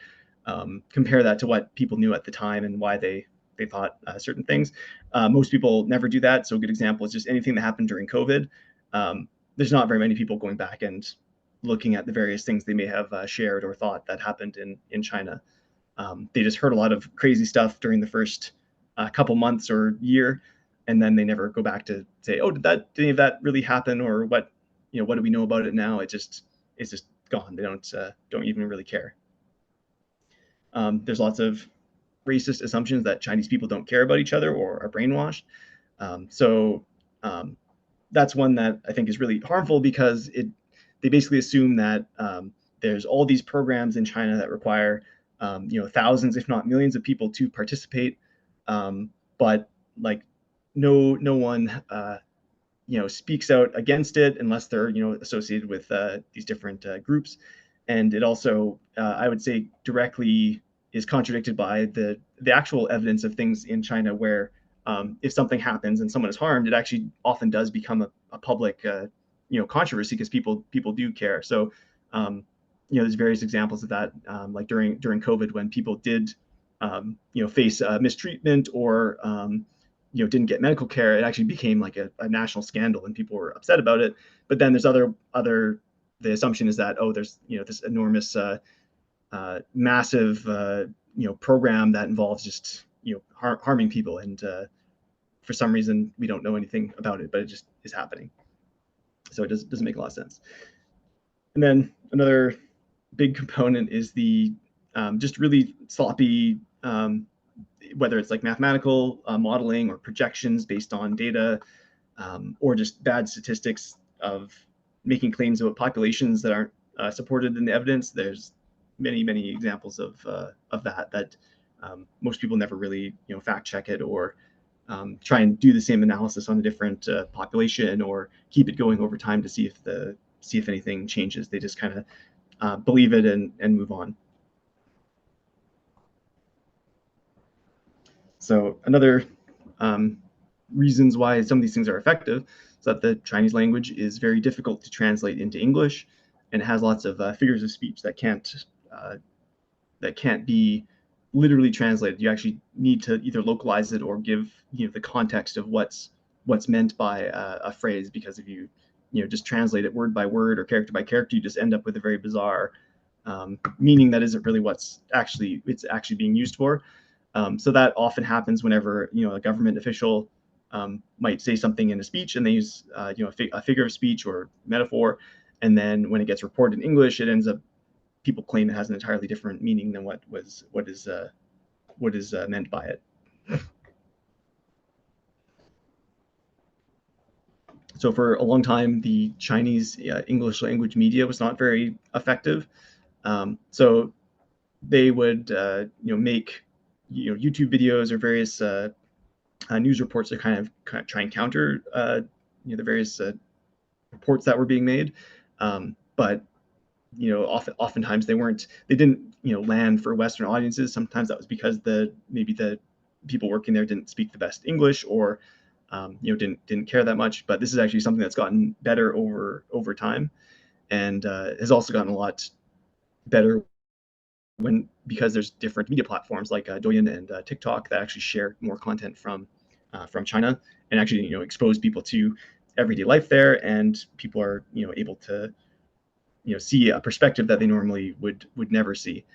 compare that to what people knew at the time and why they thought certain things. Most people never do that. So a good example is just anything that happened during COVID. There's not very many people going back and looking at the various things they may have shared or thought that happened in China. They just heard a lot of crazy stuff during the first couple months or year, and then they never go back to say, oh, did any of that really happen, or what do we know about it now? It's just gone. They don't even really care. There's lots of racist assumptions that Chinese people don't care about each other or are brainwashed. So that's one that I think is really harmful, because they basically assume that there's all these programs in China that require thousands, if not millions, of people to participate, but like no one speaks out against it unless they're associated with these different groups. And it also I would say directly is contradicted by the actual evidence of things in China, where if something happens and someone is harmed, it actually often does become a public controversy, because people do care. So There's various examples of that, like during COVID when people did face mistreatment or didn't get medical care. It actually became like a national scandal and people were upset about it. But then there's other the assumption is that, oh, there's this enormous massive program that involves just harming people, and for some reason we don't know anything about it, but it just is happening. So it doesn't make a lot of sense. And then another big component is the just really sloppy, whether it's like mathematical modeling or projections based on data, or just bad statistics of making claims about populations that aren't supported in the evidence. There's many examples of that most people never really fact check it, or try and do the same analysis on a different population, or keep it going over time to see if anything changes. They just kind of believe it and move on. So another reasons why some of these things are effective is that the Chinese language is very difficult to translate into English, and it has lots of figures of speech that can't be literally translated. You actually need to either localize it or give the context of what's meant by a phrase, because if you just translate it word by word or character by character, you just end up with a very bizarre meaning that isn't really what's actually being used for. So that often happens whenever a government official might say something in a speech and they use a figure of speech or metaphor, and then when it gets reported in English, it ends up people claim it has an entirely different meaning than what is meant by it. So for a long time, the Chinese English language media was not very effective. So they would make YouTube videos or various news reports to kind of try and counter the various reports that were being made. But oftentimes they didn't land for Western audiences. Sometimes that was because maybe the people working there didn't speak the best English, or didn't care that much. But this is actually something that's gotten better over time, and has also gotten a lot better because there's different media platforms like Douyin and TikTok that actually share more content from China, and actually expose people to everyday life there, and people are able to see a perspective that they normally would never see.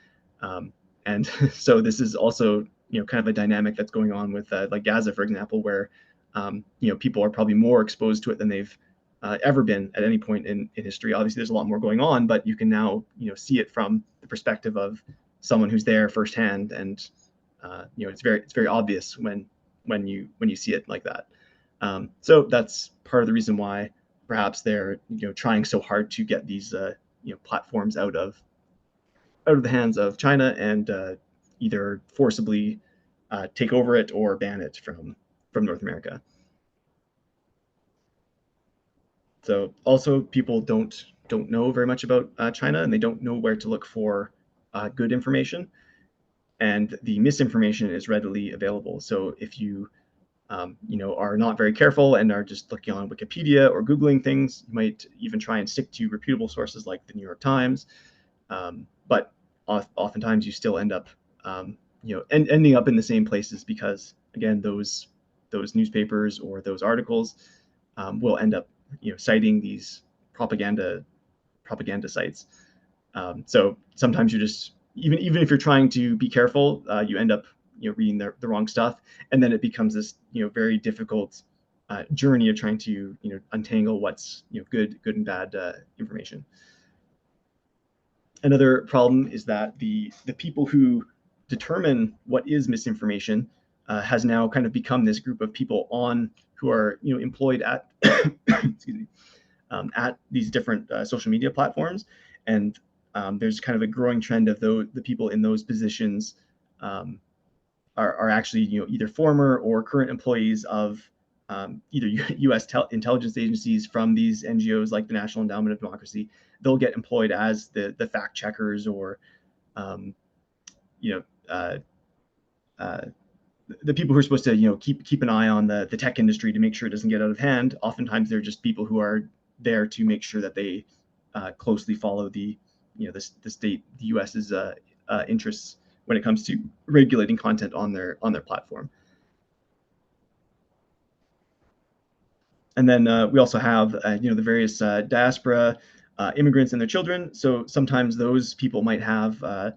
And so this is also kind of a dynamic that's going on with like Gaza, for example, where people are probably more exposed to it than they've ever been at any point in history. Obviously, there's a lot more going on, but you can now see it from the perspective of someone who's there firsthand, and it's very obvious when you see it like that. So that's part of the reason why perhaps they're trying so hard to get these platforms out of the hands of China, and either forcibly take over it or ban it from North America. So also people don't know very much about China, and they don't know where to look for good information, and the misinformation is readily available. So if you are not very careful and are just looking on Wikipedia or Googling things, you might even try and stick to reputable sources like the New York Times. But oftentimes you still end up, ending up in the same places, because again, those newspapers or those articles will end up, citing these propaganda sites. So sometimes you're just even if you're trying to be careful, you end up reading the wrong stuff, and then it becomes this very difficult journey of trying to untangle what's good and bad information. Another problem is that the people who determine what is misinformation has now kind of become this group of people who are employed at excuse me, at these different social media platforms, and there's kind of a growing trend of the people in those positions are actually either former or current employees of either U.S. intelligence agencies from these NGOs like the National Endowment of Democracy. They'll get employed as the fact checkers, or you know uh, uh, the people who are supposed to keep an eye on the tech industry to make sure it doesn't get out of hand. Oftentimes they're just people who are there to make sure that they closely follow the state, the U.S.'s interests when it comes to regulating content on their platform. And then we also have the various diaspora immigrants and their children. So sometimes those people might have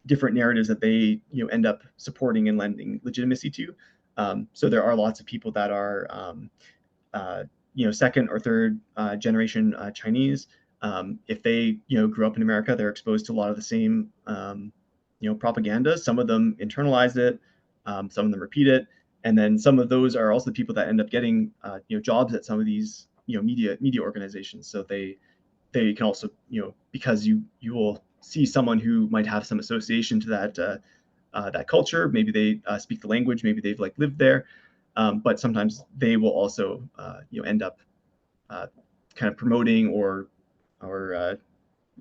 different narratives that they end up supporting and lending legitimacy to. So there are lots of people that are second or third generation Chinese. If they grew up in America, they're exposed to a lot of the same propaganda. Some of them internalize it, some of them repeat it, and then some of those are also the people that end up getting jobs at some of these media organizations. So they can also because you will see someone who might have some association to that culture. Maybe they speak the language, maybe they've like lived there, but sometimes they will also end up uh, kind of promoting or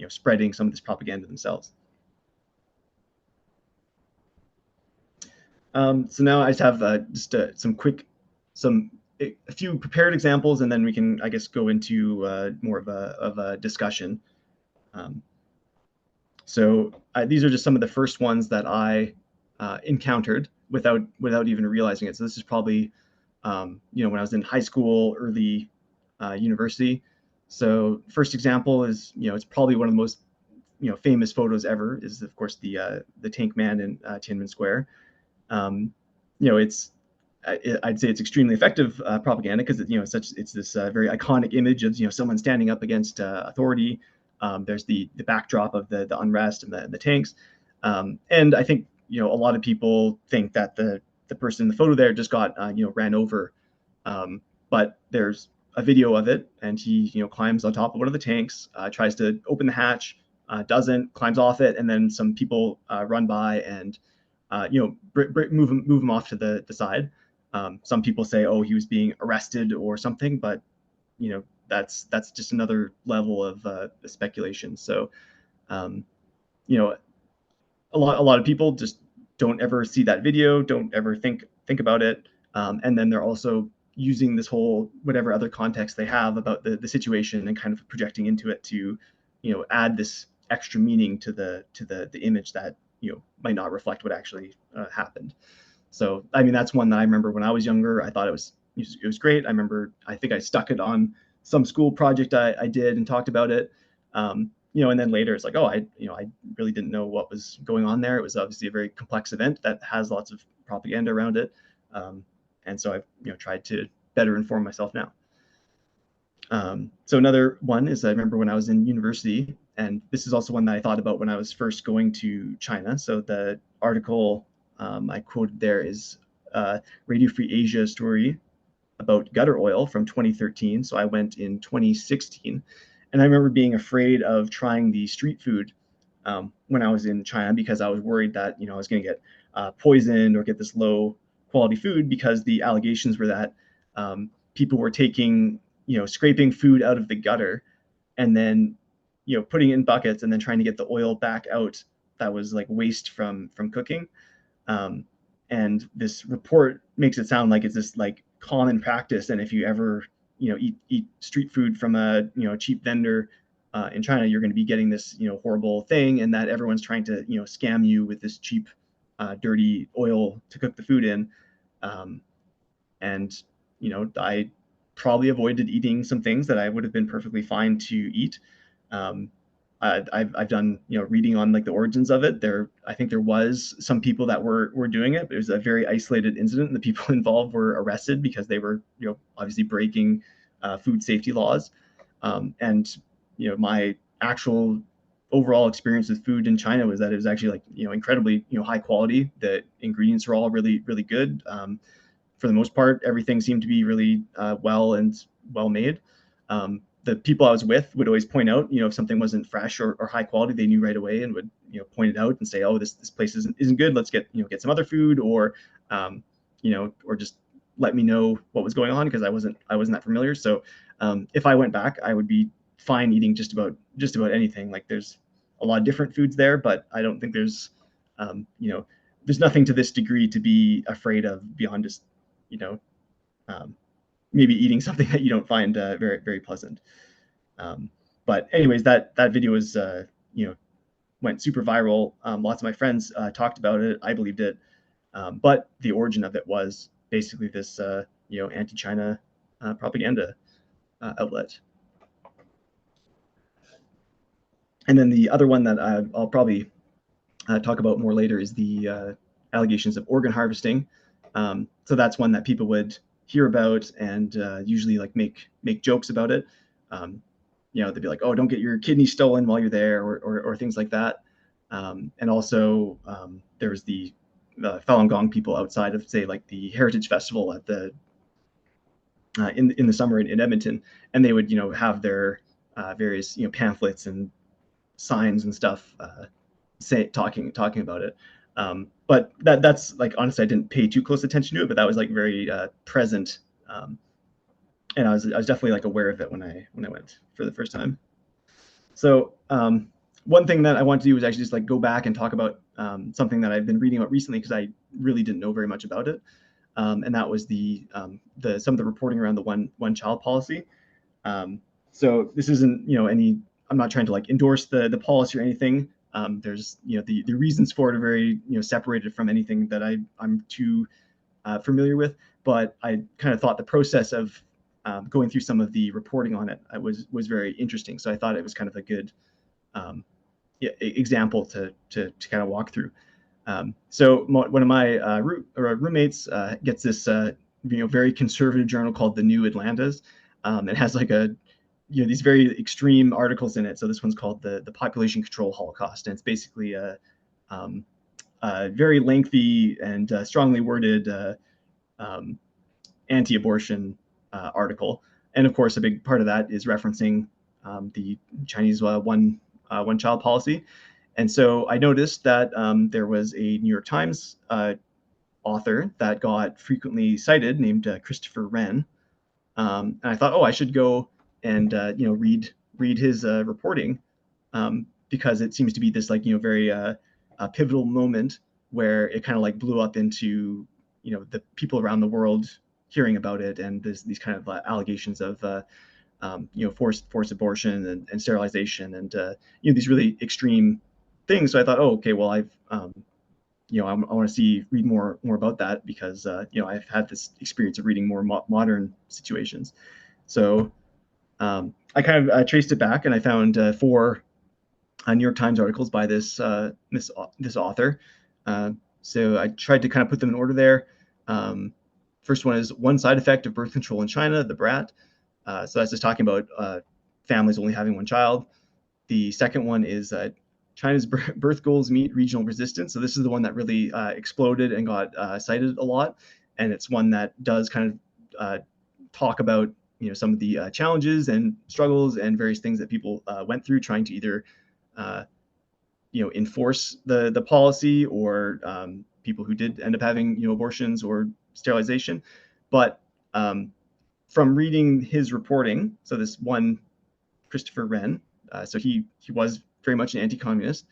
spreading some of this propaganda themselves. So now I just have just some a few prepared examples, and then we can, I guess, go into more of a discussion. Um, so these are just some of the first ones that I encountered without even realizing it. So this is probably when I was in high school, early university. So first example is it's probably one of the most famous photos ever is of course the Tank Man in Tiananmen Square. um, it's I'd say it's extremely effective propaganda because it's this very iconic image of someone standing up against authority. There's the backdrop of the unrest and the tanks, and I think a lot of people think that the person in the photo there just got ran over, but there's a video of it, and he climbs on top of one of the tanks, tries to open the hatch, doesn't, climbs off it, and then some people run by and move him off to the side. Some people say, oh, he was being arrested or something, but that's just another level of speculation. So um, you know, a lot of people just don't ever see that video, don't ever think about it, and then they're also using this whole whatever other context they have about the situation and kind of projecting into it to add this extra meaning to the image that might not reflect what actually happened. So I mean that's one that I remember when I was younger. I thought it was great. I remember I think I stuck it on some school project I did and talked about it. And then later it's like, oh, I really didn't know what was going on there. It was obviously a very complex event that has lots of propaganda around it, and so I've tried to better inform myself now. So another one is I remember when I was in university, and this is also one that I thought about when I was first going to China. So the article I quoted there is Radio Free Asia story about gutter oil from 2013. So I went in 2016, and I remember being afraid of trying the street food when I was in China because I was worried that I was going to get poisoned or get this low quality food because the allegations were that people were taking scraping food out of the gutter and then putting it in buckets and then trying to get the oil back out that was like waste from cooking. um, and this report makes it sound like it's this like common practice, and if you ever eat street food from a cheap vendor in China, you're going to be getting this horrible thing, and that everyone's trying to scam you with this cheap dirty oil to cook the food in. um, and I probably avoided eating some things that I would have been perfectly fine to eat. um, I've done reading on like the origins of it. I think there was some people that were doing it, but it was a very isolated incident, and the people involved were arrested because they were obviously breaking food safety laws. And my actual overall experience with food in China was that it was actually like incredibly high quality. The ingredients are all really good. For the most part, everything seemed to be really well made. The people I was with would always point out, if something wasn't fresh or high quality, they knew right away and would, point it out and say, oh, this place isn't good. Let's get some other food, or just let me know what was going on because I wasn't that familiar. So if I went back, I would be fine eating just about anything. Like there's a lot of different foods there, but I don't think um, you know, there's nothing to this degree to be afraid of beyond just you know, um, maybe eating something that you don't find very very pleasant. Um, but anyways, that video was you know, went super viral. Lots of my friends talked about it. I believed it, but the origin of it was basically this, anti-China propaganda outlet. And then the other one that I'll probably talk about more later is the allegations of organ harvesting. So that's one that people would hear about and usually like make jokes about it. They'd be like, "Oh, don't get your kidney stolen while you're there," or things like that. And also, there was the Falun Gong people outside of, say, like the Heritage Festival at the in the summer in Edmonton, and they would have their various pamphlets and signs and stuff talking about it. But that's like, honestly, I didn't pay too close attention to it, but that was like very present, and I was definitely like aware of it when I went for the first time. So one thing that I want to do is actually just like go back and talk about something that I've been reading about recently, because I really didn't know very much about it, and that was the some of the reporting around the one child policy. So this isn't any. I'm not trying to like endorse the policy or anything. There's the reasons for it are very separated from anything that I'm too familiar with. But I kind of thought the process of going through some of the reporting on it was very interesting. So I thought it was kind of a good example to kind of walk through. So one of my roommates gets this very conservative journal called the New Atlantis. It has like these very extreme articles in it. So this one's called the Population Control Holocaust, and it's basically a very lengthy and strongly worded um, anti-abortion article. And of course, a big part of that is referencing the Chinese one child policy. And so I noticed that there was a New York Times author that got frequently cited named Christopher Wren. And I thought, oh, I should go and read his reporting, because it seems to be this like very pivotal moment where it kind of like blew up into the people around the world hearing about it, and there's these kind of allegations of forced abortion and sterilization, and these really extreme things. So I thought, oh, okay, well, I want to read more about that, because I've had this experience of reading more modern situations. So I kind of traced it back, and I found four New York Times articles by this author. So I tried to kind of put them in order there. First one is "One Side Effect of Birth Control in China," the Brat. So that's just talking about families only having one child. The second one is China's birth goals meet regional resistance. So this is the one that really exploded and got cited a lot, and it's one that does kind of talk about some of the challenges and struggles and various things that people went through trying to either uh, enforce the policy, or people who did end up having abortions or sterilization. But from reading his reporting, so this one Christopher Wren, so he was very much an anti-communist,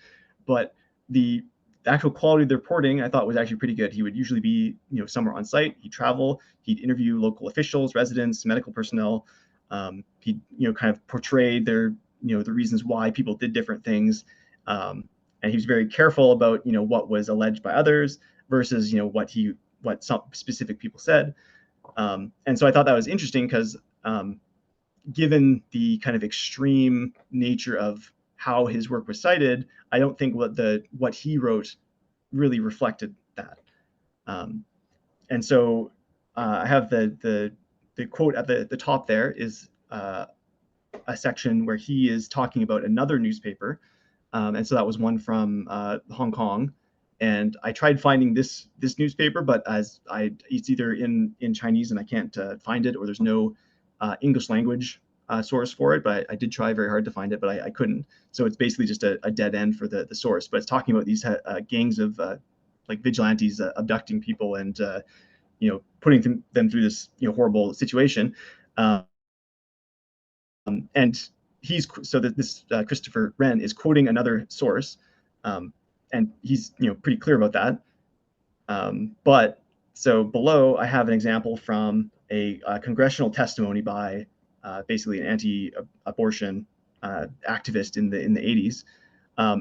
but the actual quality of the reporting I thought was actually pretty good. He would usually be somewhere on site. He'd travel. He'd interview local officials, residents, medical personnel. He'd kind of portray their the reasons why people did different things, and he was very careful about what was alleged by others versus what some specific people said. And so I thought that was interesting, because given the kind of extreme nature of how his work was cited, I don't think what he wrote really reflected that. Um, and so I have the quote at the top there is a section where he is talking about another newspaper, and so that was one from Hong Kong. And I tried finding this newspaper, but it's either in Chinese and I can't find it, or there's no English language source for it. But I did try very hard to find it, but I couldn't. So it's basically just a dead end for the source. But it's talking about these gangs of like vigilantes abducting people and putting them through this horrible situation. And he's so that this Christopher Wren is quoting another source, and he's pretty clear about that. But so below, I have an example from a congressional testimony by basically an anti-abortion activist in the 80s.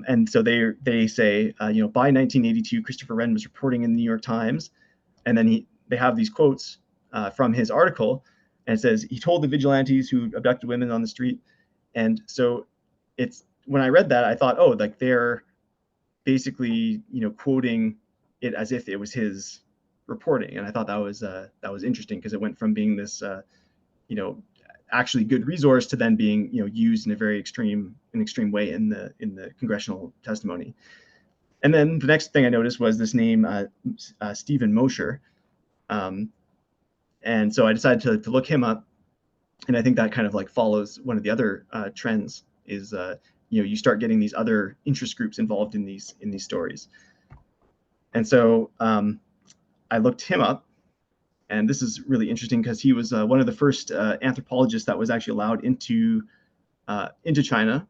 And so they say, by 1982, Christopher Wren was reporting in the New York Times, and then they have these quotes from his article, and it says he told the vigilantes who abducted women on the street. And so it's when I read that, I thought, oh, like they're basically quoting it as if it was his reporting, and I thought that was interesting because it went from being this you know actually good resource to then being used in a very extreme way in the congressional testimony. And then the next thing I noticed was this name, Stephen Mosher, um, and so I decided to look him up, and I think that kind of like follows one of the other trends is you start getting these other interest groups involved in these stories. And so I looked him up, and this is really interesting because he was one of the first anthropologists that was actually allowed into China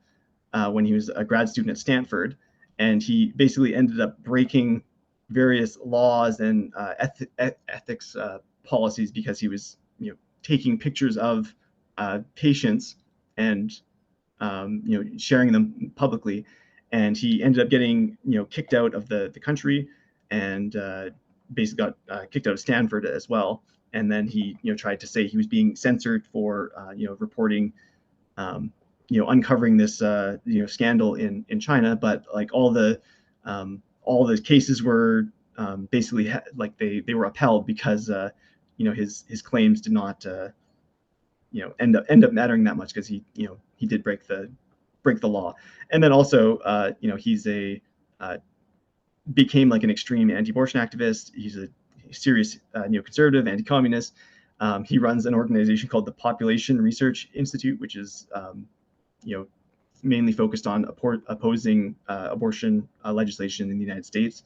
when he was a grad student at Stanford, and he basically ended up breaking various laws and ethics policies because he was taking pictures of patients and sharing them publicly, and he ended up getting kicked out of the country, and basically got kicked out of Stanford as well. And then he tried to say he was being censored for reporting uncovering this scandal in China, but like all the cases were basically like they were upheld because his claims did not end up mattering that much because he did break the law. And then also he's a became like an extreme anti-abortion activist. He's a serious neoconservative, anti-communist. He runs an organization called the Population Research Institute, which is you know mainly focused on opposing abortion legislation in the United States.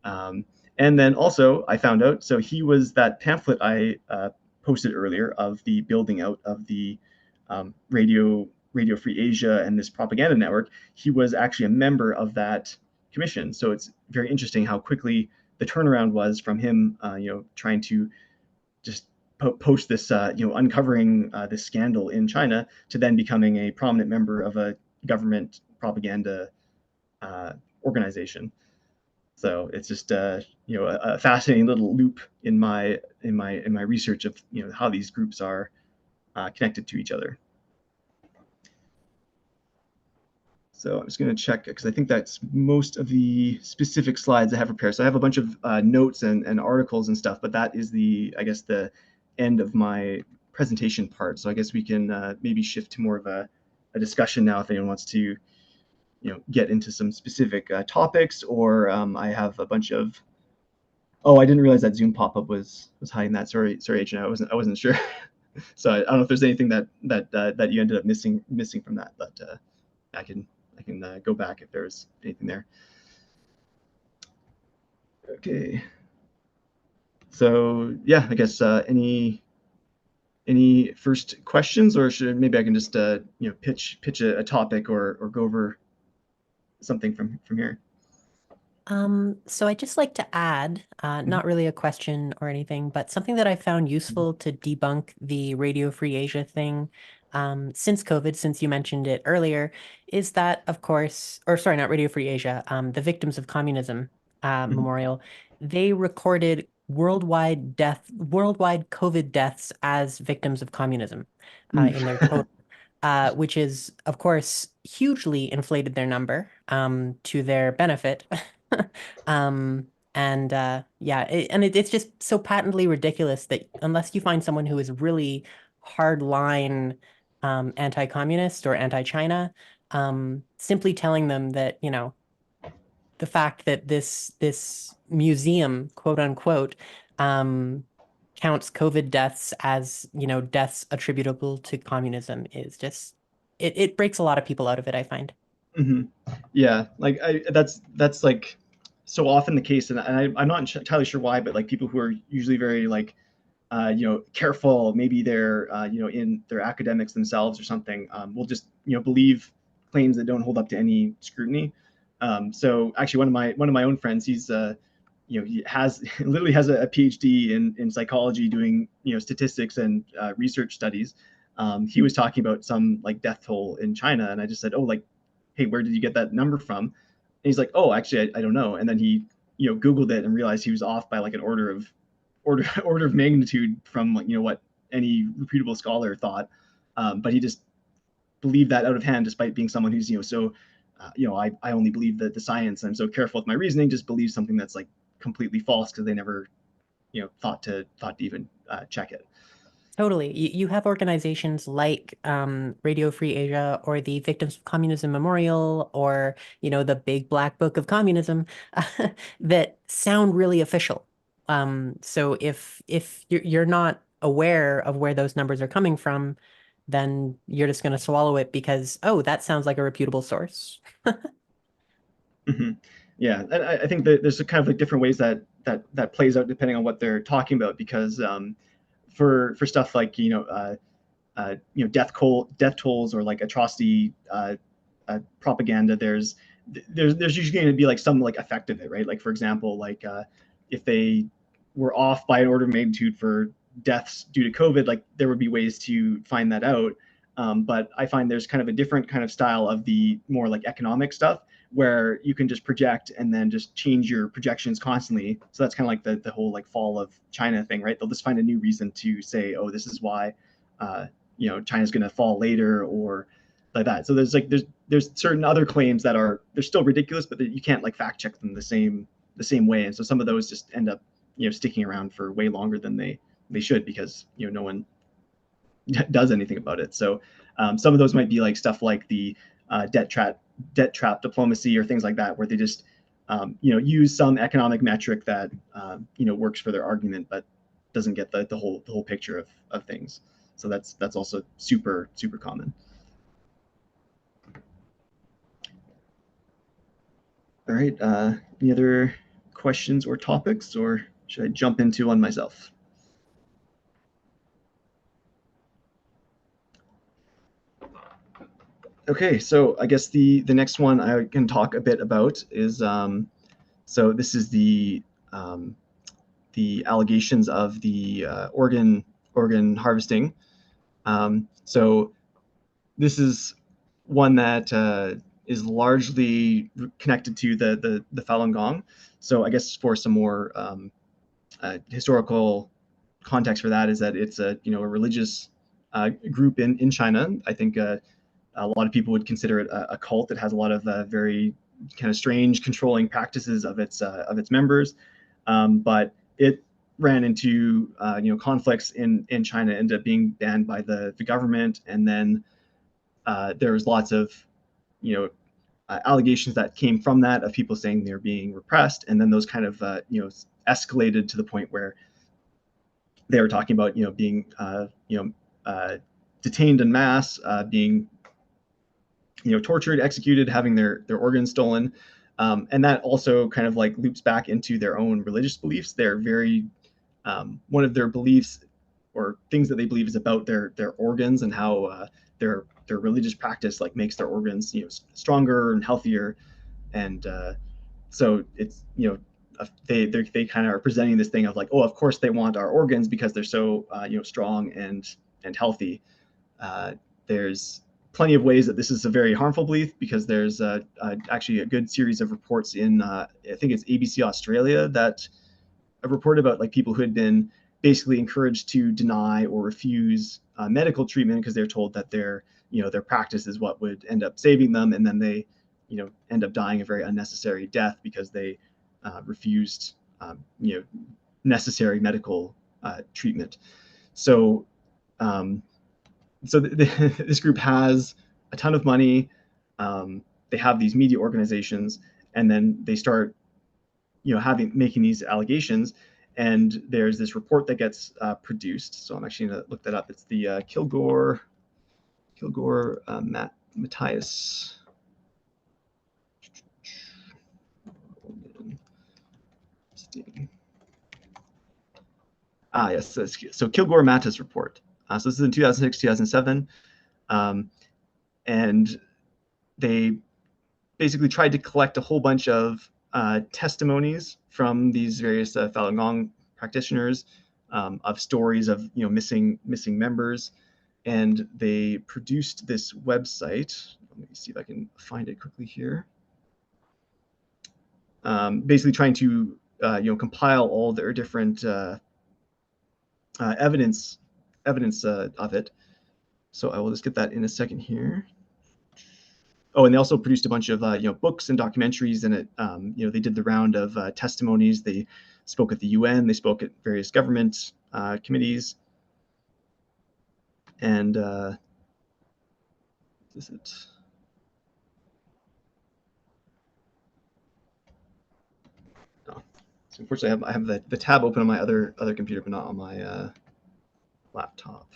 Um, and then also, I found out, so he was that pamphlet I posted earlier of the building out of the Radio Free Asia and this propaganda network. He was actually a member of that commission. So it's very interesting how quickly the turnaround was from him, trying to just post this, uncovering this scandal in China, to then becoming a prominent member of a government propaganda uh, organization. So it's just a fascinating little loop in my research of how these groups are connected to each other. So I'm just going to check because I think that's most of the specific slides I have prepared. So I have a bunch of notes and articles and stuff, but that is I guess the end of my presentation part. So I guess we can maybe shift to more of a discussion now if anyone wants to get into some specific topics, or I have a bunch of. Oh, I didn't realize that Zoom pop-up was hiding that. Sorry, H. I wasn't sure. So I don't know if there's anything that you ended up missing from that, but I can go back if there's anything there. Okay. So yeah, I guess any first questions, or should maybe I can just pitch a topic, or go over something from here. So I'd just like to add, Mhm. not really a question or anything, but something that I found useful to debunk the Radio Free Asia thing, since COVID, since you mentioned it earlier, is that, of course, or sorry, not Radio Free Asia, the Victims of Communism Mhm. Memorial, they recorded worldwide COVID deaths as victims of communism, Mm. in their total. Which is, of course, hugely inflated their number, to their benefit. Um, and yeah, it's just so patently ridiculous that unless you find someone who is really hardline anti-communist or anti-China, simply telling them that, the fact that this museum, quote unquote, um, counts COVID deaths as, deaths attributable to communism is just it breaks a lot of people out of it, I find. Hmm. Yeah, like that's like so often the case, and I'm not entirely sure why, but like people who are usually very like careful, maybe they're in their academics themselves or something, will just believe claims that don't hold up to any scrutiny. So actually, one of my own friends, he's he has literally has a PhD in psychology, doing statistics and research studies. He was talking about some like death toll in China, and I just said, oh, like hey, where did you get that number from? And he's like, oh, actually, I don't know. And then he, Googled it and realized he was off by like an order of magnitude from like, what any reputable scholar thought. But he just believed that out of hand, despite being someone who's, so, I only believe the science. I'm so careful with my reasoning, just believe something that's like completely false because they never, thought to even check it. Totally. You have organizations like Radio Free Asia or the Victims of Communism Memorial or, the Big Black Book of Communism that sound really official. So if you're not aware of where those numbers are coming from, then you're just going to swallow it because, oh, that sounds like a reputable source. Mm-hmm. Yeah, and I think that there's kind of like different ways that plays out depending on what they're talking about. Because for stuff like death tolls or like atrocity propaganda, there's usually going to be like some like effect of it, right? Like for example, like if they were off by an order of magnitude for deaths due to COVID, like there would be ways to find that out. But I find there's kind of a different kind of style of the more like economic stuff where you can just project and then just change your projections constantly. So that's kind of like the whole like fall of China thing, right? They'll just find a new reason to say, oh, this is why China's going to fall later or like that. So there's certain other claims that they're still ridiculous, but you can't like fact check them the same way. And so some of those just end up sticking around for way longer than they should because no one does anything about it. So some of those might be like stuff like the debt trap diplomacy or things like that, where they just use some economic metric that works for their argument, but doesn't get the whole picture of things. So that's also super super common. All right. Any other questions or topics, or should I jump into one myself? Okay, so I guess the next one I can talk a bit about is so this is um, the allegations of the organ harvesting. So this is one that is largely connected to the Falun Gong. So I guess for some more historical context for that is that it's a religious group in China. I think a lot of people would consider it a cult. It has a lot of very kind of strange controlling practices of its members, but it ran into conflicts in China, ended up being banned by the government, and then there was lots of you know allegations that came from that of people saying they're being repressed, and then those kind of escalated to the point where they were talking about being detained en masse, being tortured, executed, having their organs stolen, and that also kind of like loops back into their own religious beliefs. They're very one of their beliefs or things that they believe is about their organs and how their religious practice like makes their organs stronger and healthier, and so it's they kind of are presenting this thing of like, oh, of course they want our organs because they're so strong and healthy. There's plenty of ways that this is a very harmful belief because there's actually a good series of reports in I think it's ABC Australia that have reported about like people who had been basically encouraged to deny or refuse medical treatment because they're told that their practice is what would end up saving them, and then they end up dying a very unnecessary death because they refused necessary medical treatment. So um, this group has a ton of money. They have these media organizations, and then they start, making these allegations. And there's this report that gets produced. So I'm actually going to look that up. It's the Kilgore Matthias. Yes. So Kilgore Matthias report. So this is in 2006, 2007. And they basically tried to collect a whole bunch of testimonies from these various Falun Gong practitioners of stories of missing members, and they produced this website. let me see if I can find it quickly here. Basically trying to compile all their different evidence of it. So I will just get that in a second here. Oh, and they also produced a bunch of books and documentaries, and they did the round of testimonies. They spoke at the UN, they spoke at various government committees, and is it? No. So unfortunately, I have the tab open on my other computer, but not on my laptop.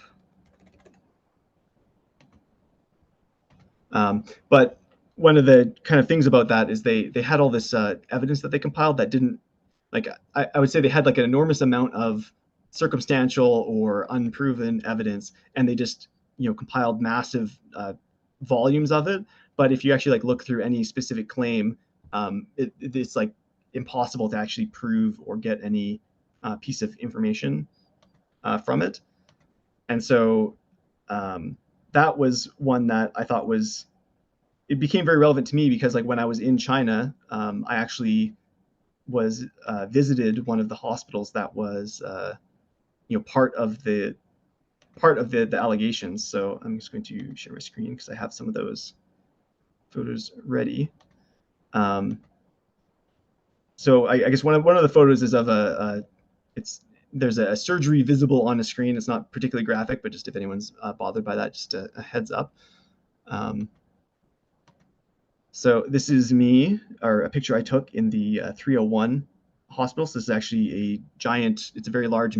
But one of the kind of things about that is they had all this evidence that they compiled that didn't, like, I would say they had like an enormous amount of circumstantial or unproven evidence, and they just compiled massive volumes of it. But if you actually like look through any specific claim, it's like impossible to actually prove or get any piece of information from it. And so that was one that I thought it became very relevant to me because like when I was in China, I actually was visited one of the hospitals that was part of the allegations. So I'm just going to share my screen because I have some of those photos ready. So I guess one of the photos is of there's a surgery visible on a screen. It's not particularly graphic, but just if anyone's bothered by that, just a heads up. So this is me, or a picture I took in the 301 hospital. So this is actually it's a very large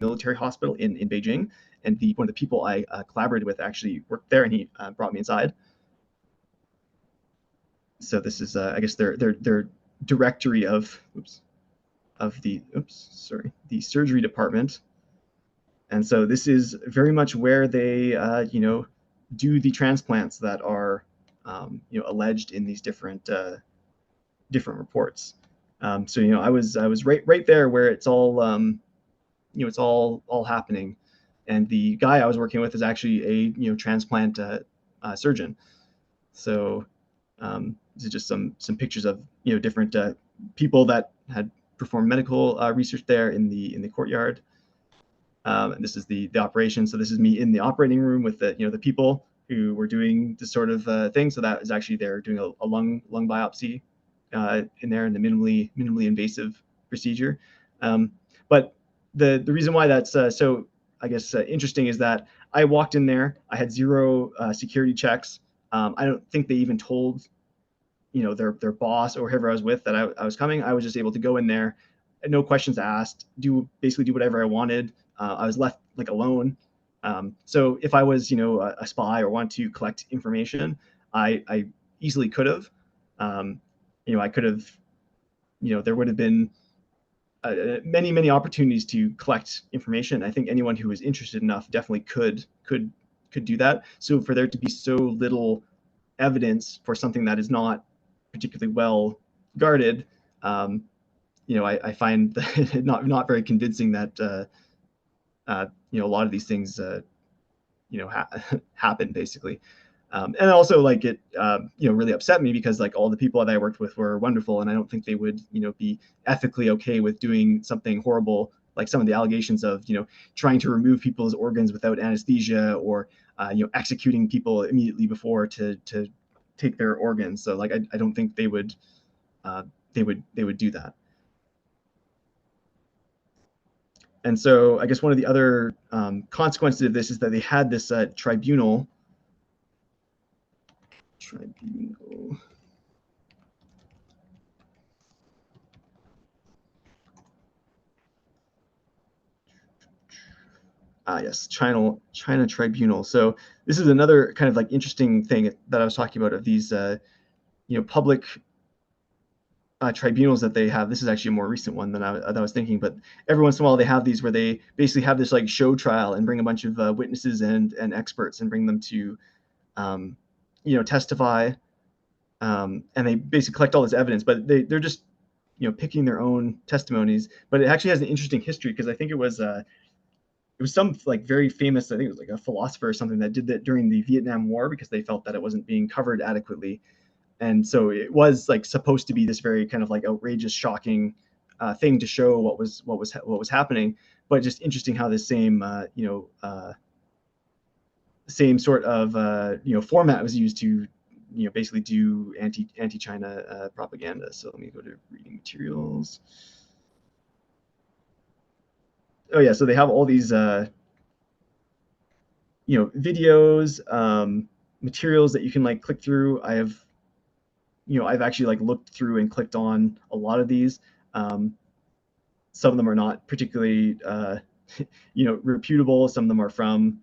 military hospital in Beijing. And one of the people I collaborated with actually worked there, and he brought me inside. So this is, I guess, their directory of the surgery department. And so this is very much where they, do the transplants that are, alleged in these different reports. So I was right there where it's all, it's all happening. And the guy I was working with is actually a transplant surgeon. So these are just some pictures of different people that had performed medical research there in the courtyard. And this is the operation. So this is me in the operating room with the people who were doing this sort of thing. So that is actually they're doing a lung biopsy in there in the minimally invasive procedure. But the reason why that's so I guess interesting is that I walked in there. I had zero security checks. I don't think they even told their boss or whoever I was with that I was coming. I was just able to go in there, no questions asked, basically do whatever I wanted. I was left like alone. So if I was a spy or want to collect information, I easily could have. I could have. There would have been many opportunities to collect information. I think anyone who was interested enough definitely could do that. So for there to be so little evidence for something that is not particularly well guarded, I find that not very convincing that a lot of these things happen basically. And also like it really upset me because like all the people that I worked with were wonderful, and I don't think they would be ethically okay with doing something horrible like some of the allegations of trying to remove people's organs without anesthesia, or executing people immediately before to take their organs. So like I don't think they would do that. And so I guess one of the other consequences of this is that they had this tribunal. Yes, China tribunal. So this is another kind of like interesting thing that I was talking about of these public tribunals that they have. This is actually a more recent one than I was thinking, but every once in a while they have these where they basically have this like show trial and bring a bunch of witnesses and experts and bring them to testify, and they basically collect all this evidence, but they're just picking their own testimonies. But it actually has an interesting history because I think it was it was some like very famous, I think it was like a philosopher or something that did that during the Vietnam War because they felt that it wasn't being covered adequately. And so it was like supposed to be this very kind of like outrageous, shocking thing to show what was happening. But just interesting how this same same sort of format was used to basically do anti China propaganda. So let me go to reading materials. Oh yeah, so they have all these videos, materials that you can like click through. I've actually like looked through and clicked on a lot of these. Um, some of them are not particularly reputable. Some of them are from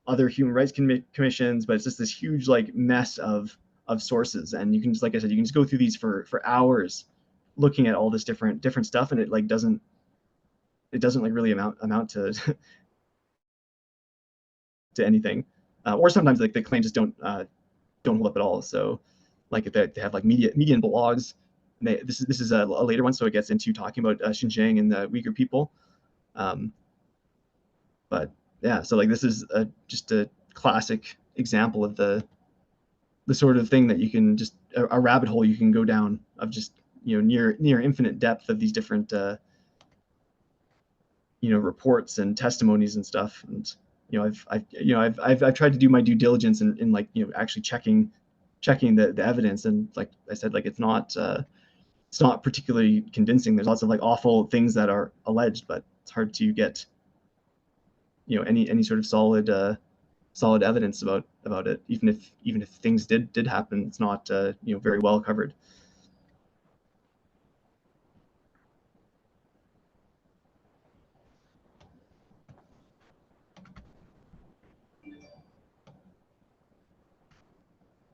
other human rights commissions, but it's just this huge like mess of sources, and you can just, like I said, you can just go through these for hours looking at all this different stuff, and it like doesn't like really amount to to anything, or sometimes like the claims just don't hold up at all. So like if they have like median blogs. This is a later one, so it gets into talking about Xinjiang and the Uyghur people. Um, but yeah, so like this is just a classic example of the sort of thing that you can just a rabbit hole you can go down of just near infinite depth of these different reports and testimonies and stuff. And I've tried to do my due diligence in like actually checking the evidence, and like I said, like it's not particularly convincing. There's lots of like awful things that are alleged, but it's hard to get any sort of solid evidence about it. Even if things did happen, it's not very well covered.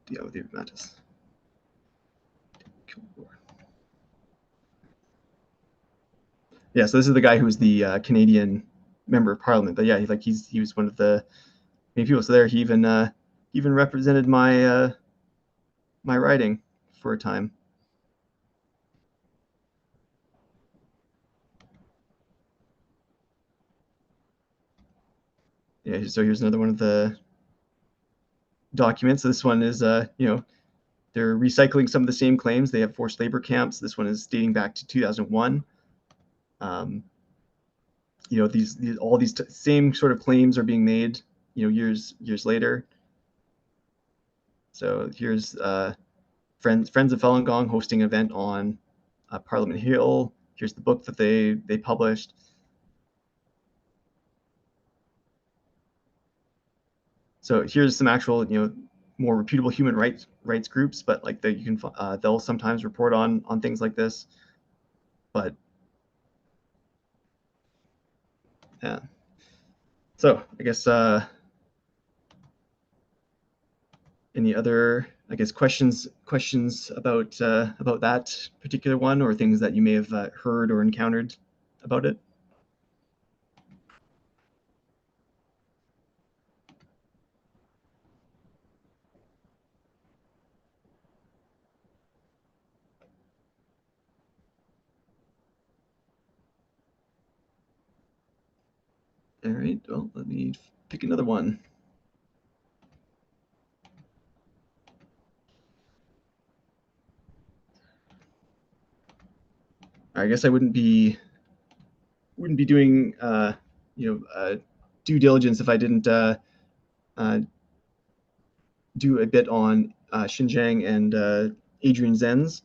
Yeah, with the Mantis. Yeah, so this is the guy who was the Canadian member of Parliament. But yeah, he was one of the main people. So there, he even represented my riding for a time. Yeah, so here's another one of the documents. So this one is they're recycling some of the same claims. They have forced labor camps. This one is dating back to 2001. Um, these all these same sort of claims are being made years later. So here's Friends of Falun Gong hosting an event on Parliament Hill. Here's the book that they published. So here's some actual more reputable human rights groups, but like they'll sometimes report on things like this. But yeah, so I guess any other questions about that particular one, or things that you may have heard or encountered about it? All right, well, let me pick another one. I guess I wouldn't be doing due diligence if I didn't uh, do a bit on Xinjiang and Adrian Zenz,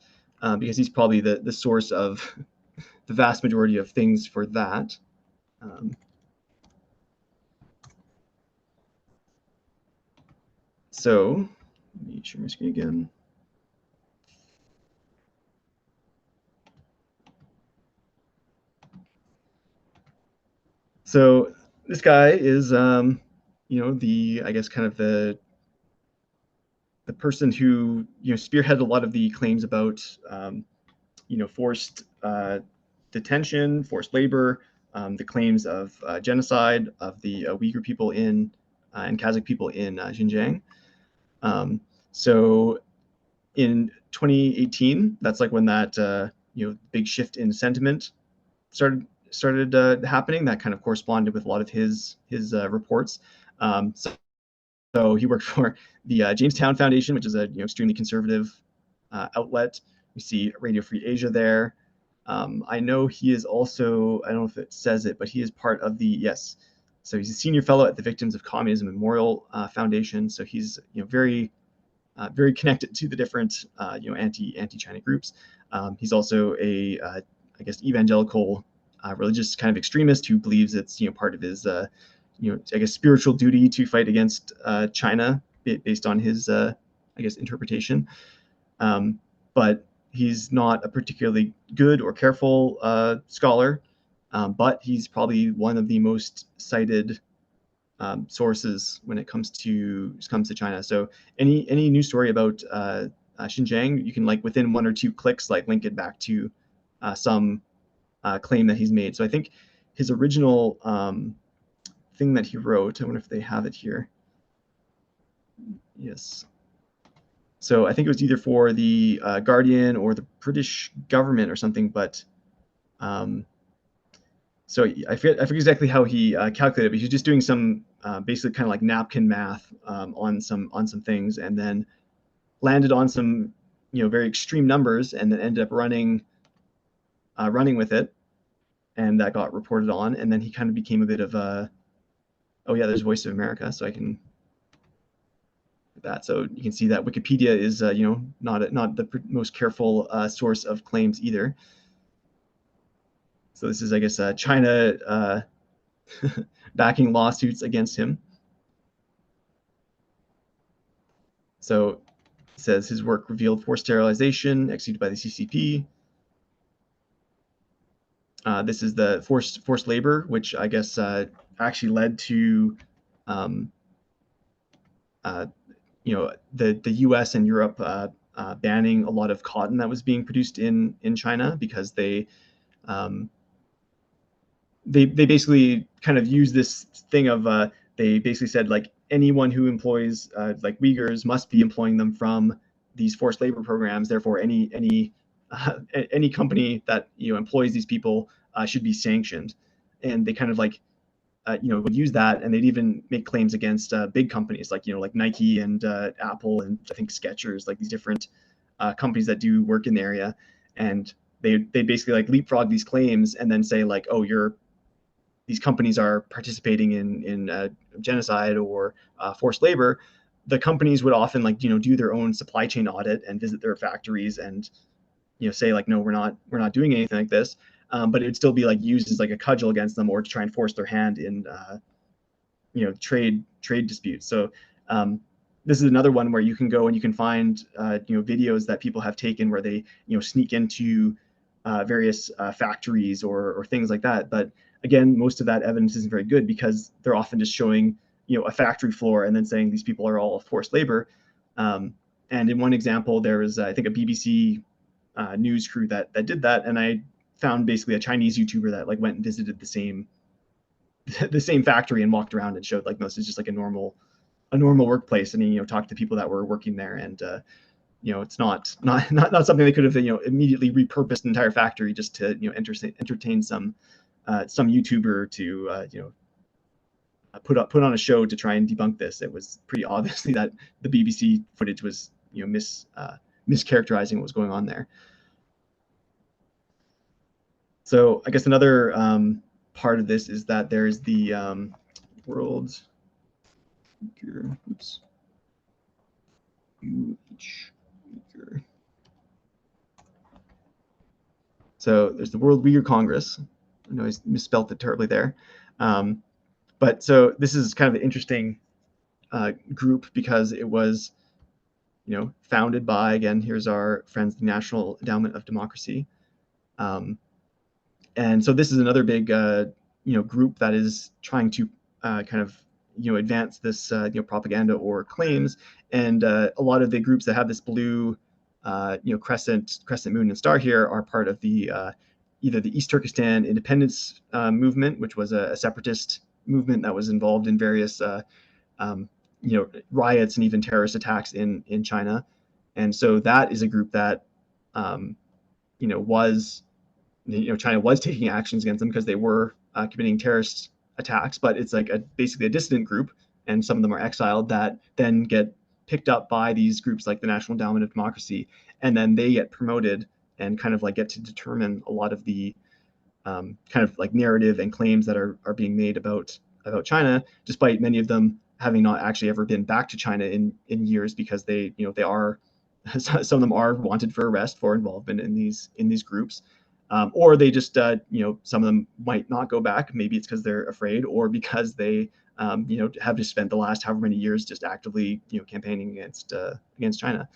because he's probably the source of the vast majority of things for that. Um, so let me share my screen again. So this guy is the I guess kind of the person who spearheaded a lot of the claims about forced detention, forced labor, the claims of genocide of the Uyghur people and Kazakh people in Xinjiang. So in 2018, that's like when that big shift in sentiment started started happening that kind of corresponded with a lot of his reports. So he worked for the Jamestown Foundation, which is a extremely conservative outlet. We see Radio Free Asia there. I know he is also, I don't know if it says it, but he is part of the, yes. So he's a senior fellow at the Victims of Communism Memorial Foundation. So he's very very connected to the different anti-China groups. He's also a I guess evangelical religious kind of extremist who believes it's part of his I guess spiritual duty to fight against China based on his I guess interpretation. But he's not a particularly good or careful scholar, but he's probably one of the most cited sources when it comes to China. So any news story about Xinjiang, you can like within 1 or 2 clicks like link it back to some claim that he's made. So I think his original thing that he wrote, I wonder if they have it here. Yes. So I think it was either for the Guardian or the British government or something, but so I forget exactly how he calculated, but he's just doing some basically kind of like napkin math on some things, and then landed on some very extreme numbers, and then ended up running with it, and that got reported on, and then he kind of became a bit of a, oh yeah, there's Voice of America, so I can that. So you can see that Wikipedia is not the most careful source of claims either. So this is, I guess, China backing lawsuits against him. So it says his work revealed forced sterilization executed by the CCP. This is the forced labor, which I guess actually led to the U.S. and Europe banning a lot of cotton that was being produced in China, because they basically kind of use this thing of they basically said like anyone who employs like Uyghurs must be employing them from these forced labor programs. Therefore, any company that employs these people should be sanctioned, and they kind of like would use that, and they'd even make claims against big companies like like Nike and Apple and I think Skechers, like these different companies that do work in the area, and they basically like leapfrog these claims and then say like, oh, these companies are participating in genocide or forced labor. The companies would often like do their own supply chain audit and visit their factories and say like, no, we're not doing anything like this. But it would still be like used as like a cudgel against them, or to try and force their hand in trade disputes. So this is another one where you can go and you can find videos that people have taken where they sneak into various factories or things like that. But again, most of that evidence isn't very good, because they're often just showing a factory floor and then saying these people are all forced labor. And in one example, there was I think a BBC news crew that did that, and I found basically a Chinese YouTuber that like went and visited the same factory and walked around and showed like, no, this is just like a normal workplace, and he talked to people that were working there, and it's not something they could have immediately repurposed an entire factory just to entertain some YouTuber to put on a show to try and debunk this. It was pretty obviously that the BBC footage was mischaracterizing what was going on there. So I guess another part of this is that there's the world. Oops. So there's the World Uyghur Congress. I know I misspelled it terribly there. But so this is kind of an interesting group, because it was founded by, again, here's our friends, the National Endowment of Democracy. And so this is another big group that is trying to kind of advance this propaganda or claims. And a lot of the groups that have this blue crescent moon and star here are part of the either the East Turkestan independence movement, which was a separatist movement that was involved in various riots and even terrorist attacks in China. And so that is a group that was China was taking actions against them because they were committing terrorist attacks, but it's like basically a dissident group, and some of them are exiled that then get picked up by these groups like the National Endowment of Democracy, and then they get promoted and kind of like get to determine a lot of the kind of like narrative and claims that are being made about China, despite many of them having not actually ever been back to China in years, because they are some of them are wanted for arrest for involvement in these groups. Or they just some of them might not go back. Maybe it's because they're afraid, or because they have just spent the last however many years just actively campaigning against China.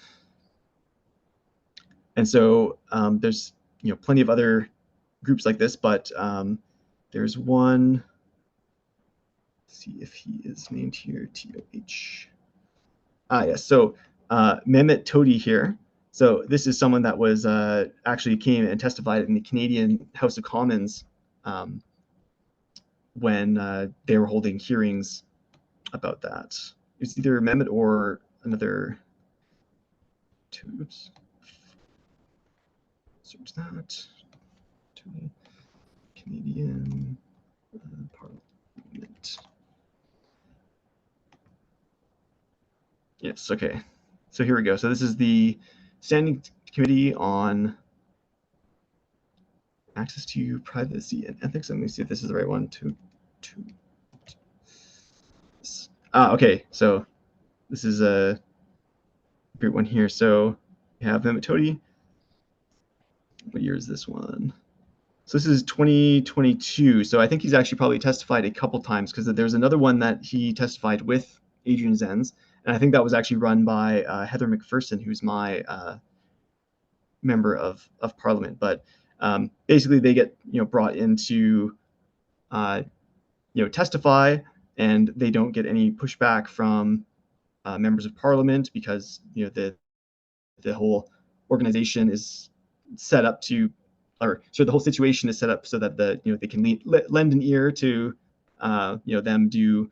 And so there's plenty of other groups like this, but there's one. Let's see if he is named here. TOH. Yes. So Mehmet Todi here. So this is someone that was actually came and testified in the Canadian House of Commons when they were holding hearings about that. It's either Mehmet or another. Oops. Search that. Canadian Parliament. Yes. Okay. So here we go. So this is the Standing Committee on Access to Privacy and Ethics. Let me see if this is the right one. Okay. So this is a great one here. So we have Mehmet Todi. What year is this one? So this is 2022. So I think he's actually probably testified a couple times, because there's another one that he testified with Adrian Zenz, and I think that was actually run by Heather McPherson, who's my member of Parliament. But basically, they get brought in to testify, and they don't get any pushback from members of Parliament, because the whole organization is set up to, or so the whole situation is set up so that they can lend an ear to them do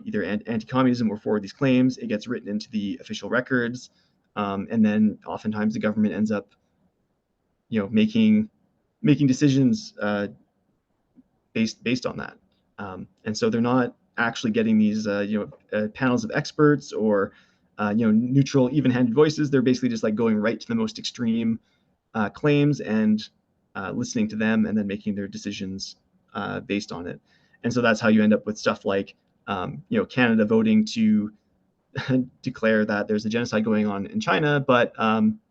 either anti-communism or forward these claims. It gets written into the official records, and then oftentimes the government ends up making decisions based on that. And so they're not actually getting these panels of experts or neutral, even-handed voices. They're basically just like going right to the most extreme claims and listening to them, and then making their decisions based on it. And so that's how you end up with stuff like Canada voting to declare that there's a genocide going on in China, but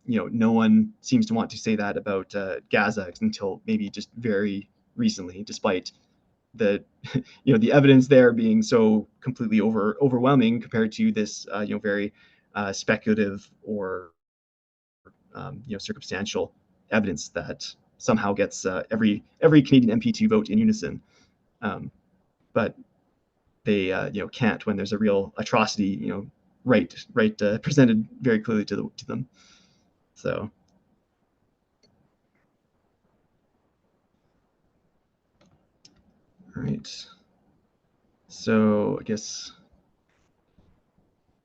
no one seems to want to say that about Gaza until maybe just very recently, despite the the evidence there being so completely overwhelming compared to this very speculative or circumstantial evidence that somehow gets every Canadian MP to vote in unison. But they can't when there's a real atrocity right presented very clearly to them. So all right. So I guess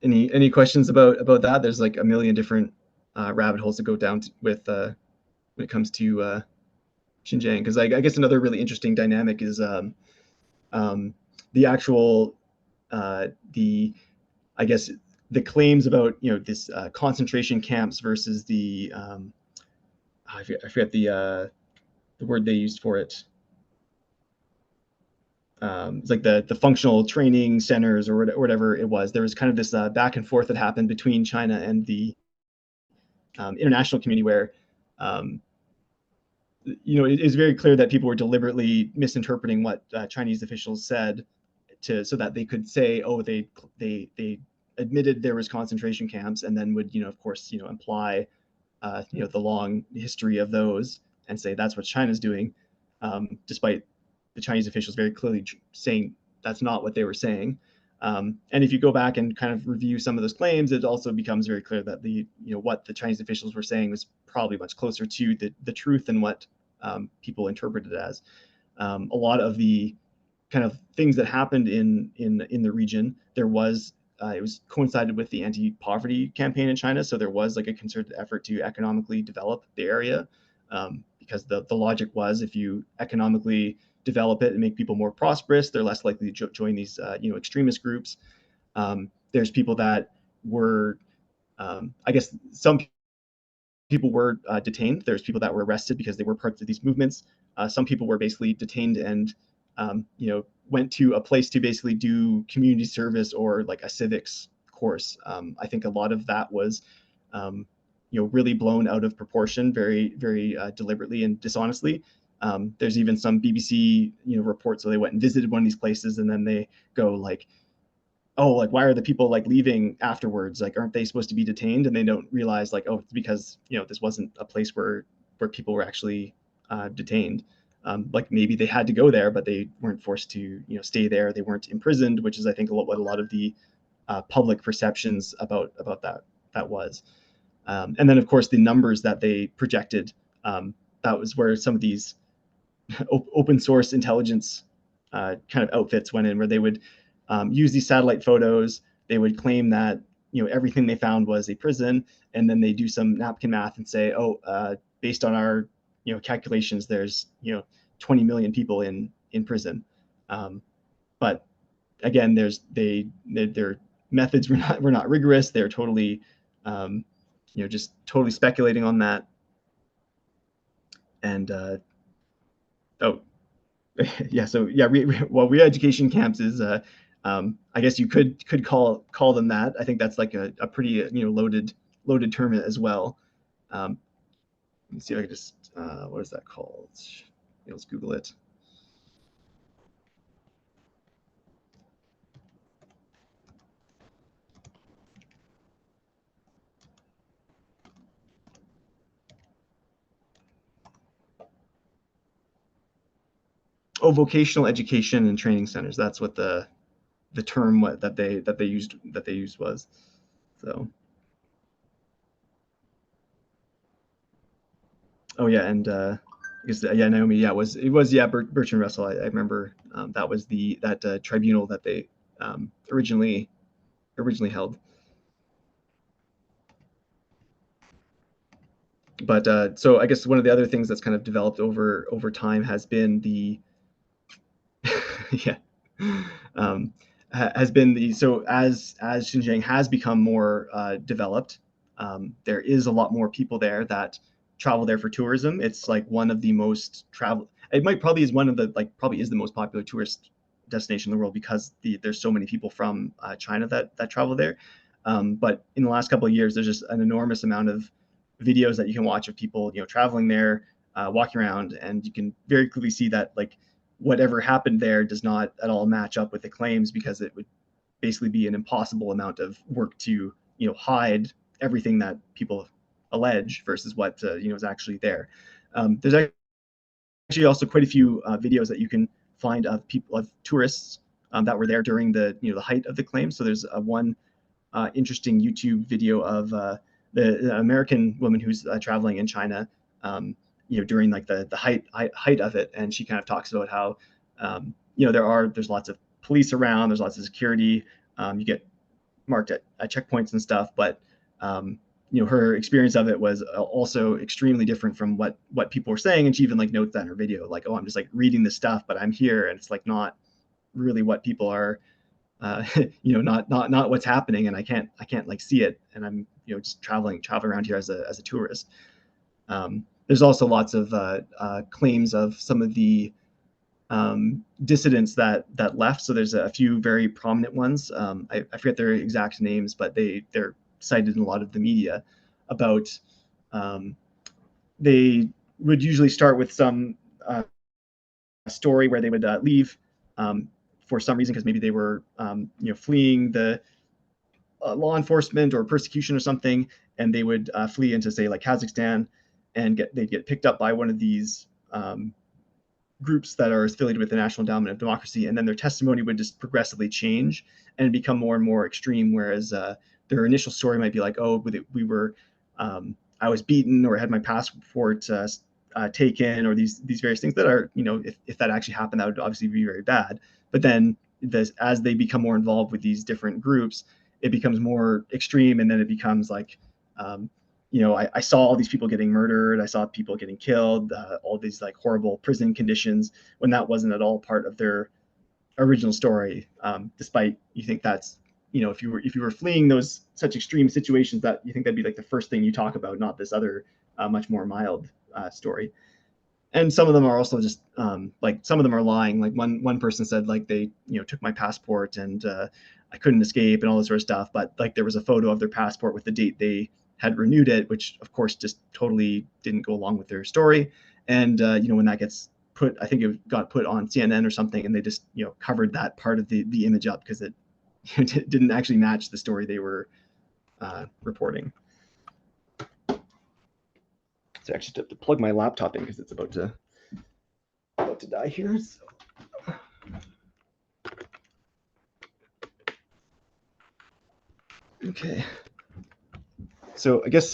any questions about that? There's like a million different rabbit holes to go down with when it comes to Xinjiang, because I guess another really interesting dynamic is the actual I guess the claims about this concentration camps versus the I forget the word they used for it. It's like the functional training centers or whatever it was. There was kind of this back and forth that happened between China and the international community, where it is very clear that people were deliberately misinterpreting what Chinese officials said so that they could say, oh, they admitted there was concentration camps, and then would of course imply the long history of those and say that's what China's doing, despite the Chinese officials very clearly saying that's not what they were saying. And if you go back and kind of review some of those claims, it also becomes very clear that what the Chinese officials were saying was probably much closer to the truth than what people interpreted it as. A lot of the kind of things that happened in the region, there was it was coincided with the anti-poverty campaign in China, so there was like a concerted effort to economically develop the area, because the logic was if you economically develop it and make people more prosperous, they're less likely to join these extremist groups. There's people that were, I guess, some people were detained. There's people that were arrested because they were parts of these movements. Some people were basically detained and went to a place to basically do community service or like a civics course. I think a lot of that was really blown out of proportion, very very deliberately and dishonestly. There's even some BBC reports where they went and visited one of these places and then they go like, oh, like why are the people like leaving afterwards? Like, aren't they supposed to be detained? And they don't realize like, oh, it's because this wasn't a place where people were actually detained. Like maybe they had to go there, but they weren't forced to stay there. They weren't imprisoned, which is I think what a lot of the public perceptions about that was. And then of course the numbers that they projected. That was where some of these open source intelligence kind of outfits went in, where they would use these satellite photos. They would claim that everything they found was a prison, and then they do some napkin math and say, oh, based on our calculations, there's 20 million people in prison. But again, their methods were not rigorous. They're totally just totally speculating on that. And oh, yeah, so yeah, re-education camps is I guess you could call them that. I think that's like a pretty loaded term as well. Let me see if I can just what is that called? Let's Google it. Oh, vocational education and training centers. That's what the term that they used was. So. Oh yeah, and I guess yeah, Naomi. Yeah, it was yeah Bertrand Russell. I remember that was that tribunal that they originally held. But so I guess one of the other things that's kind of developed over time has been the yeah has been the so as Xinjiang has become more developed, there is a lot more people there that travel there for tourism. It's like one of the most travel. It might probably is one of the probably is the most popular tourist destination in the world because there's so many people from China that travel there. But in the last couple of years, there's just an enormous amount of videos that you can watch of people traveling there, walking around, and you can very clearly see that like whatever happened there does not at all match up with the claims, because it would basically be an impossible amount of work to hide everything that people allege versus what is actually there. There's actually also quite a few videos that you can find of tourists that were there during the height of the claim. So there's one interesting YouTube video of the American woman who's traveling in China, during like the height of it, and she kind of talks about how there's lots of police around, there's lots of security, you get marked at checkpoints and stuff, but her experience of it was also extremely different from what people were saying, and she even like notes that in her video, like, oh, I'm just like reading this stuff, but I'm here, and it's like not really what people are not what's happening, and I can't like see it, and I'm just traveling around here as a tourist. There's also lots of claims of some of the dissidents that left. So there's a few very prominent ones. I forget their exact names, but they're cited in a lot of the media about. They would usually start with some story where they would leave for some reason, because maybe they were fleeing the law enforcement or persecution or something, and they would flee into, say, like Kazakhstan, and they'd get picked up by one of these groups that are affiliated with the National Endowment of Democracy, and then their testimony would just progressively change and become more and more extreme. Whereas their initial story might be like, oh, we were, I was beaten, or had my passport taken, or these various things that are, if that actually happened, that would obviously be very bad. But then as they become more involved with these different groups, it becomes more extreme, and then it becomes like I saw all these people getting murdered, I saw people getting killed, all these like horrible prison conditions, when that wasn't at all part of their original story. Despite you think that's, if you were fleeing those such extreme situations, that you think that'd be like the first thing you talk about, not this other much more mild story. And some of them are also just like, some of them are lying. Like one person said like they took my passport and I couldn't escape and all this sort of stuff, but like there was a photo of their passport with the date they had renewed it, which of course just totally didn't go along with their story. And when that gets put, I think it got put on CNN or something, and they just covered that part of the image up because it didn't actually match the story they were reporting. So I actually have to plug my laptop in because it's about to die here. So. Okay. So I guess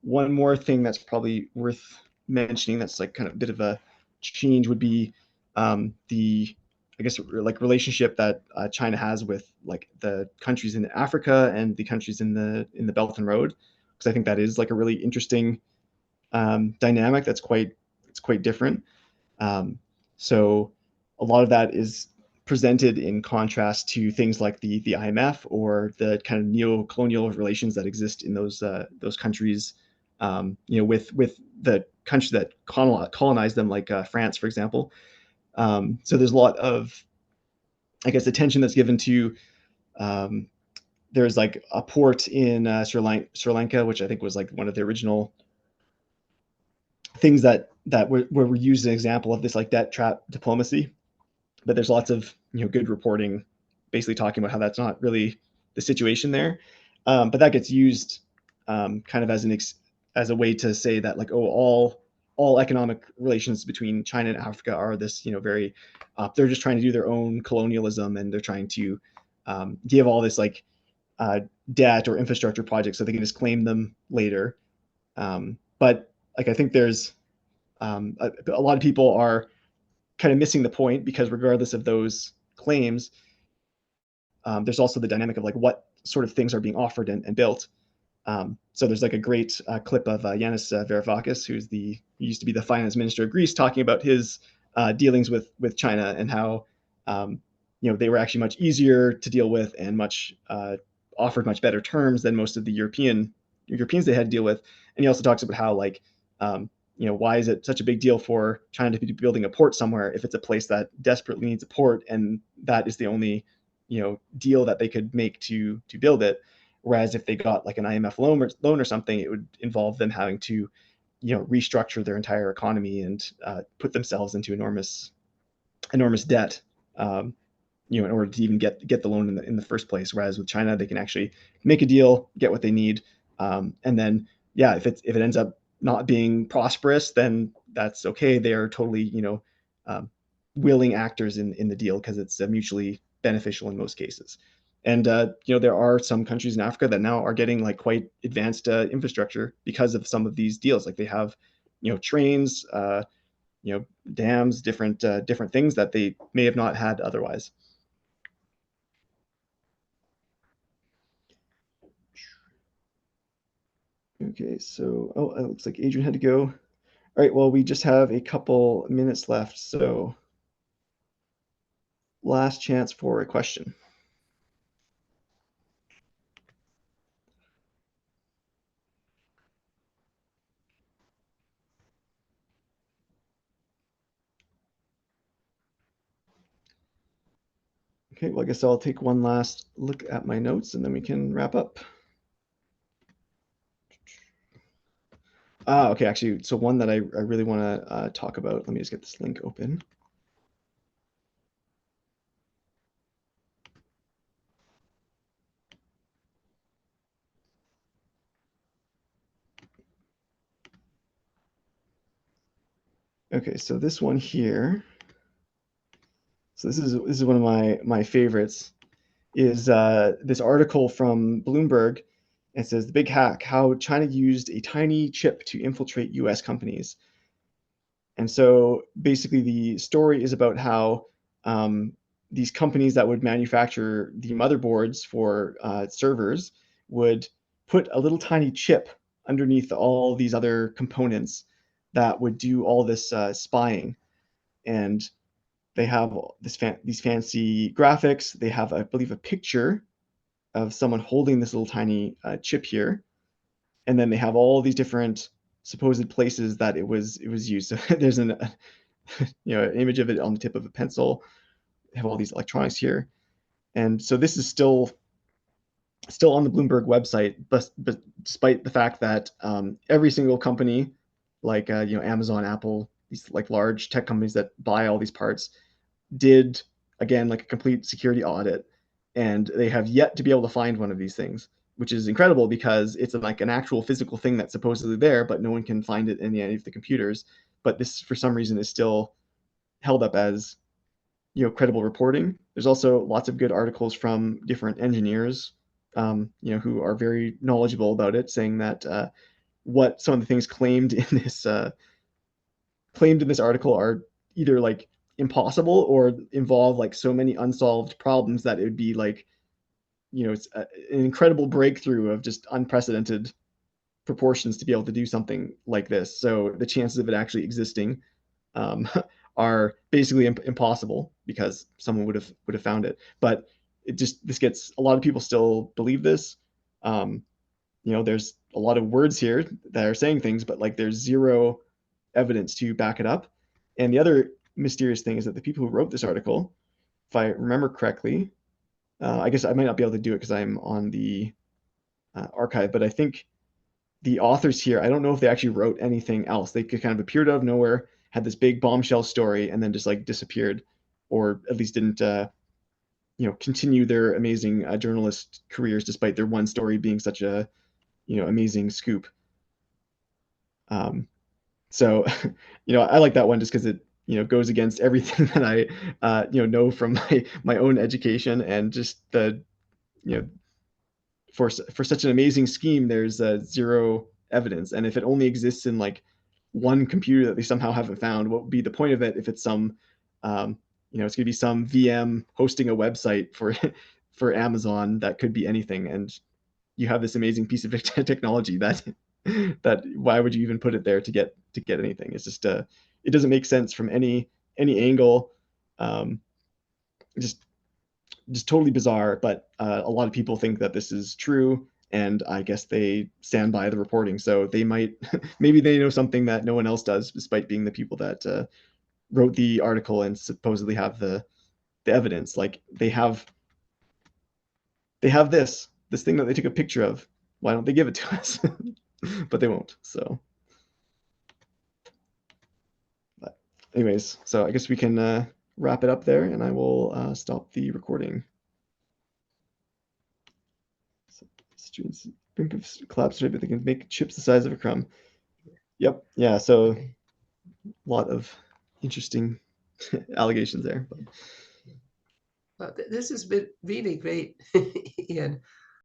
one more thing that's probably worth mentioning, that's like kind of a bit of a change, would be the, I guess, like relationship that China has with like the countries in Africa and the countries in the Belt and Road, because I think that is like a really interesting dynamic that's quite different. So a lot of that is presented in contrast to things like the IMF or the kind of neo-colonial relations that exist in those countries. With the countries that colonized them, like France, for example. So there's a lot of, I guess, attention that's given to. Um, there's like a port in Sri Lanka, which I think was like one of the original things that were used as an example of this like debt trap diplomacy. But there's lots of good reporting, basically talking about how that's not really the situation there. But that gets used kind of as a way to say that like, oh, all economic relations between China and Africa are this very they're just trying to do their own colonialism, and they're trying to give all this like uh, debt or infrastructure projects so they can just claim them later. But like I think there's a lot of people are kind of missing the point, because regardless of those claims, there's also the dynamic of like what sort of things are being offered and built. So there's like a great clip of Yanis Varoufakis, he used to be the finance minister of Greece, talking about his dealings with China, and how they were actually much easier to deal with and much offered much better terms than most of the Europeans they had to deal with. And he also talks about how like why is it such a big deal for China to be building a port somewhere if it's a place that desperately needs a port, and that is the only deal that they could make to build it. Whereas if they got like an IMF loan or something, it would involve them having to restructure their entire economy and put themselves into enormous debt, in order to even get the loan in the first place. Whereas with China, they can actually make a deal, get what they need, and then yeah, if it ends up not being prosperous, then that's okay. They are totally um, willing actors in the deal, because it's mutually beneficial in most cases. And there are some countries in Africa that now are getting like quite advanced infrastructure because of some of these deals. Like they have trains, dams, different things that they may have not had otherwise. Okay, so it looks like Adrian had to go. All right, well, we just have a couple minutes left, so last chance for a question. Okay, well, I guess I'll take one last look at my notes and then we can wrap up. Okay, actually, so one that I really want to talk about. Let me just get this link open. Okay, so this one here. So this is one of my favorites. Is this article from Bloomberg. It says the big hack: how China used a tiny chip to infiltrate U.S. companies. And so basically, the story is about how these companies that would manufacture the motherboards for servers would put a little tiny chip underneath all these other components that would do all this spying. And they have these fancy graphics. They have, I believe, a picture of someone holding this little tiny chip here, and then they have all these different supposed places that it was used. So there's an an image of it on the tip of a pencil. They have all these electronics here, and so this is still on the Bloomberg website, but despite the fact that every single company, like Amazon, Apple, these like large tech companies that buy all these parts, did again like a complete security audit, and they have yet to be able to find one of these things, which is incredible because it's like an actual physical thing that's supposedly there, but no one can find it in any of the computers. But this, for some reason, is still held up as credible reporting. There's also lots of good articles from different engineers, who are very knowledgeable about it, saying that what some of the things claimed in this article are either like impossible or involve like so many unsolved problems that it would be like it's an incredible breakthrough of just unprecedented proportions to be able to do something like this. So the chances of it actually existing um, are basically impossible because someone would have found it. But this gets a lot of people still believe this. Um, there's a lot of words here that are saying things, but like there's zero evidence to back it up. And the other mysterious thing is that the people who wrote this article, if I remember correctly, I guess I might not be able to do it because I'm on the archive, but I think the authors here, I don't know if they actually wrote anything else. They could kind of appeared out of nowhere, had this big bombshell story, and then just like disappeared, or at least didn't, continue their amazing journalist careers despite their one story being such a, amazing scoop. Um, so, I like that one just because it, goes against everything that I, know from my own education and just the, you know, for such an amazing scheme, there's zero evidence. And if it only exists in like one computer that they somehow haven't found, what would be the point of it if it's some, it's going to be some VM hosting a website for for Amazon that could be anything, and you have this amazing piece of technology that why would you even put it there to get anything? It's just it doesn't make sense from any angle. Um, just just totally bizarre, but a lot of people think that this is true, and I guess they stand by the reporting. So they might, maybe they know something that no one else does, despite being the people that wrote the article and supposedly have the evidence. Like they have this thing that they took a picture of. Why don't they give it to us? But they won't. So, but anyways, so I guess we can wrap it up there, and I will stop the recording. Students brink of collapse rate, but they can make chips the size of a crumb. Yep. Yeah. So a lot of interesting allegations there. This has been really great, Ian.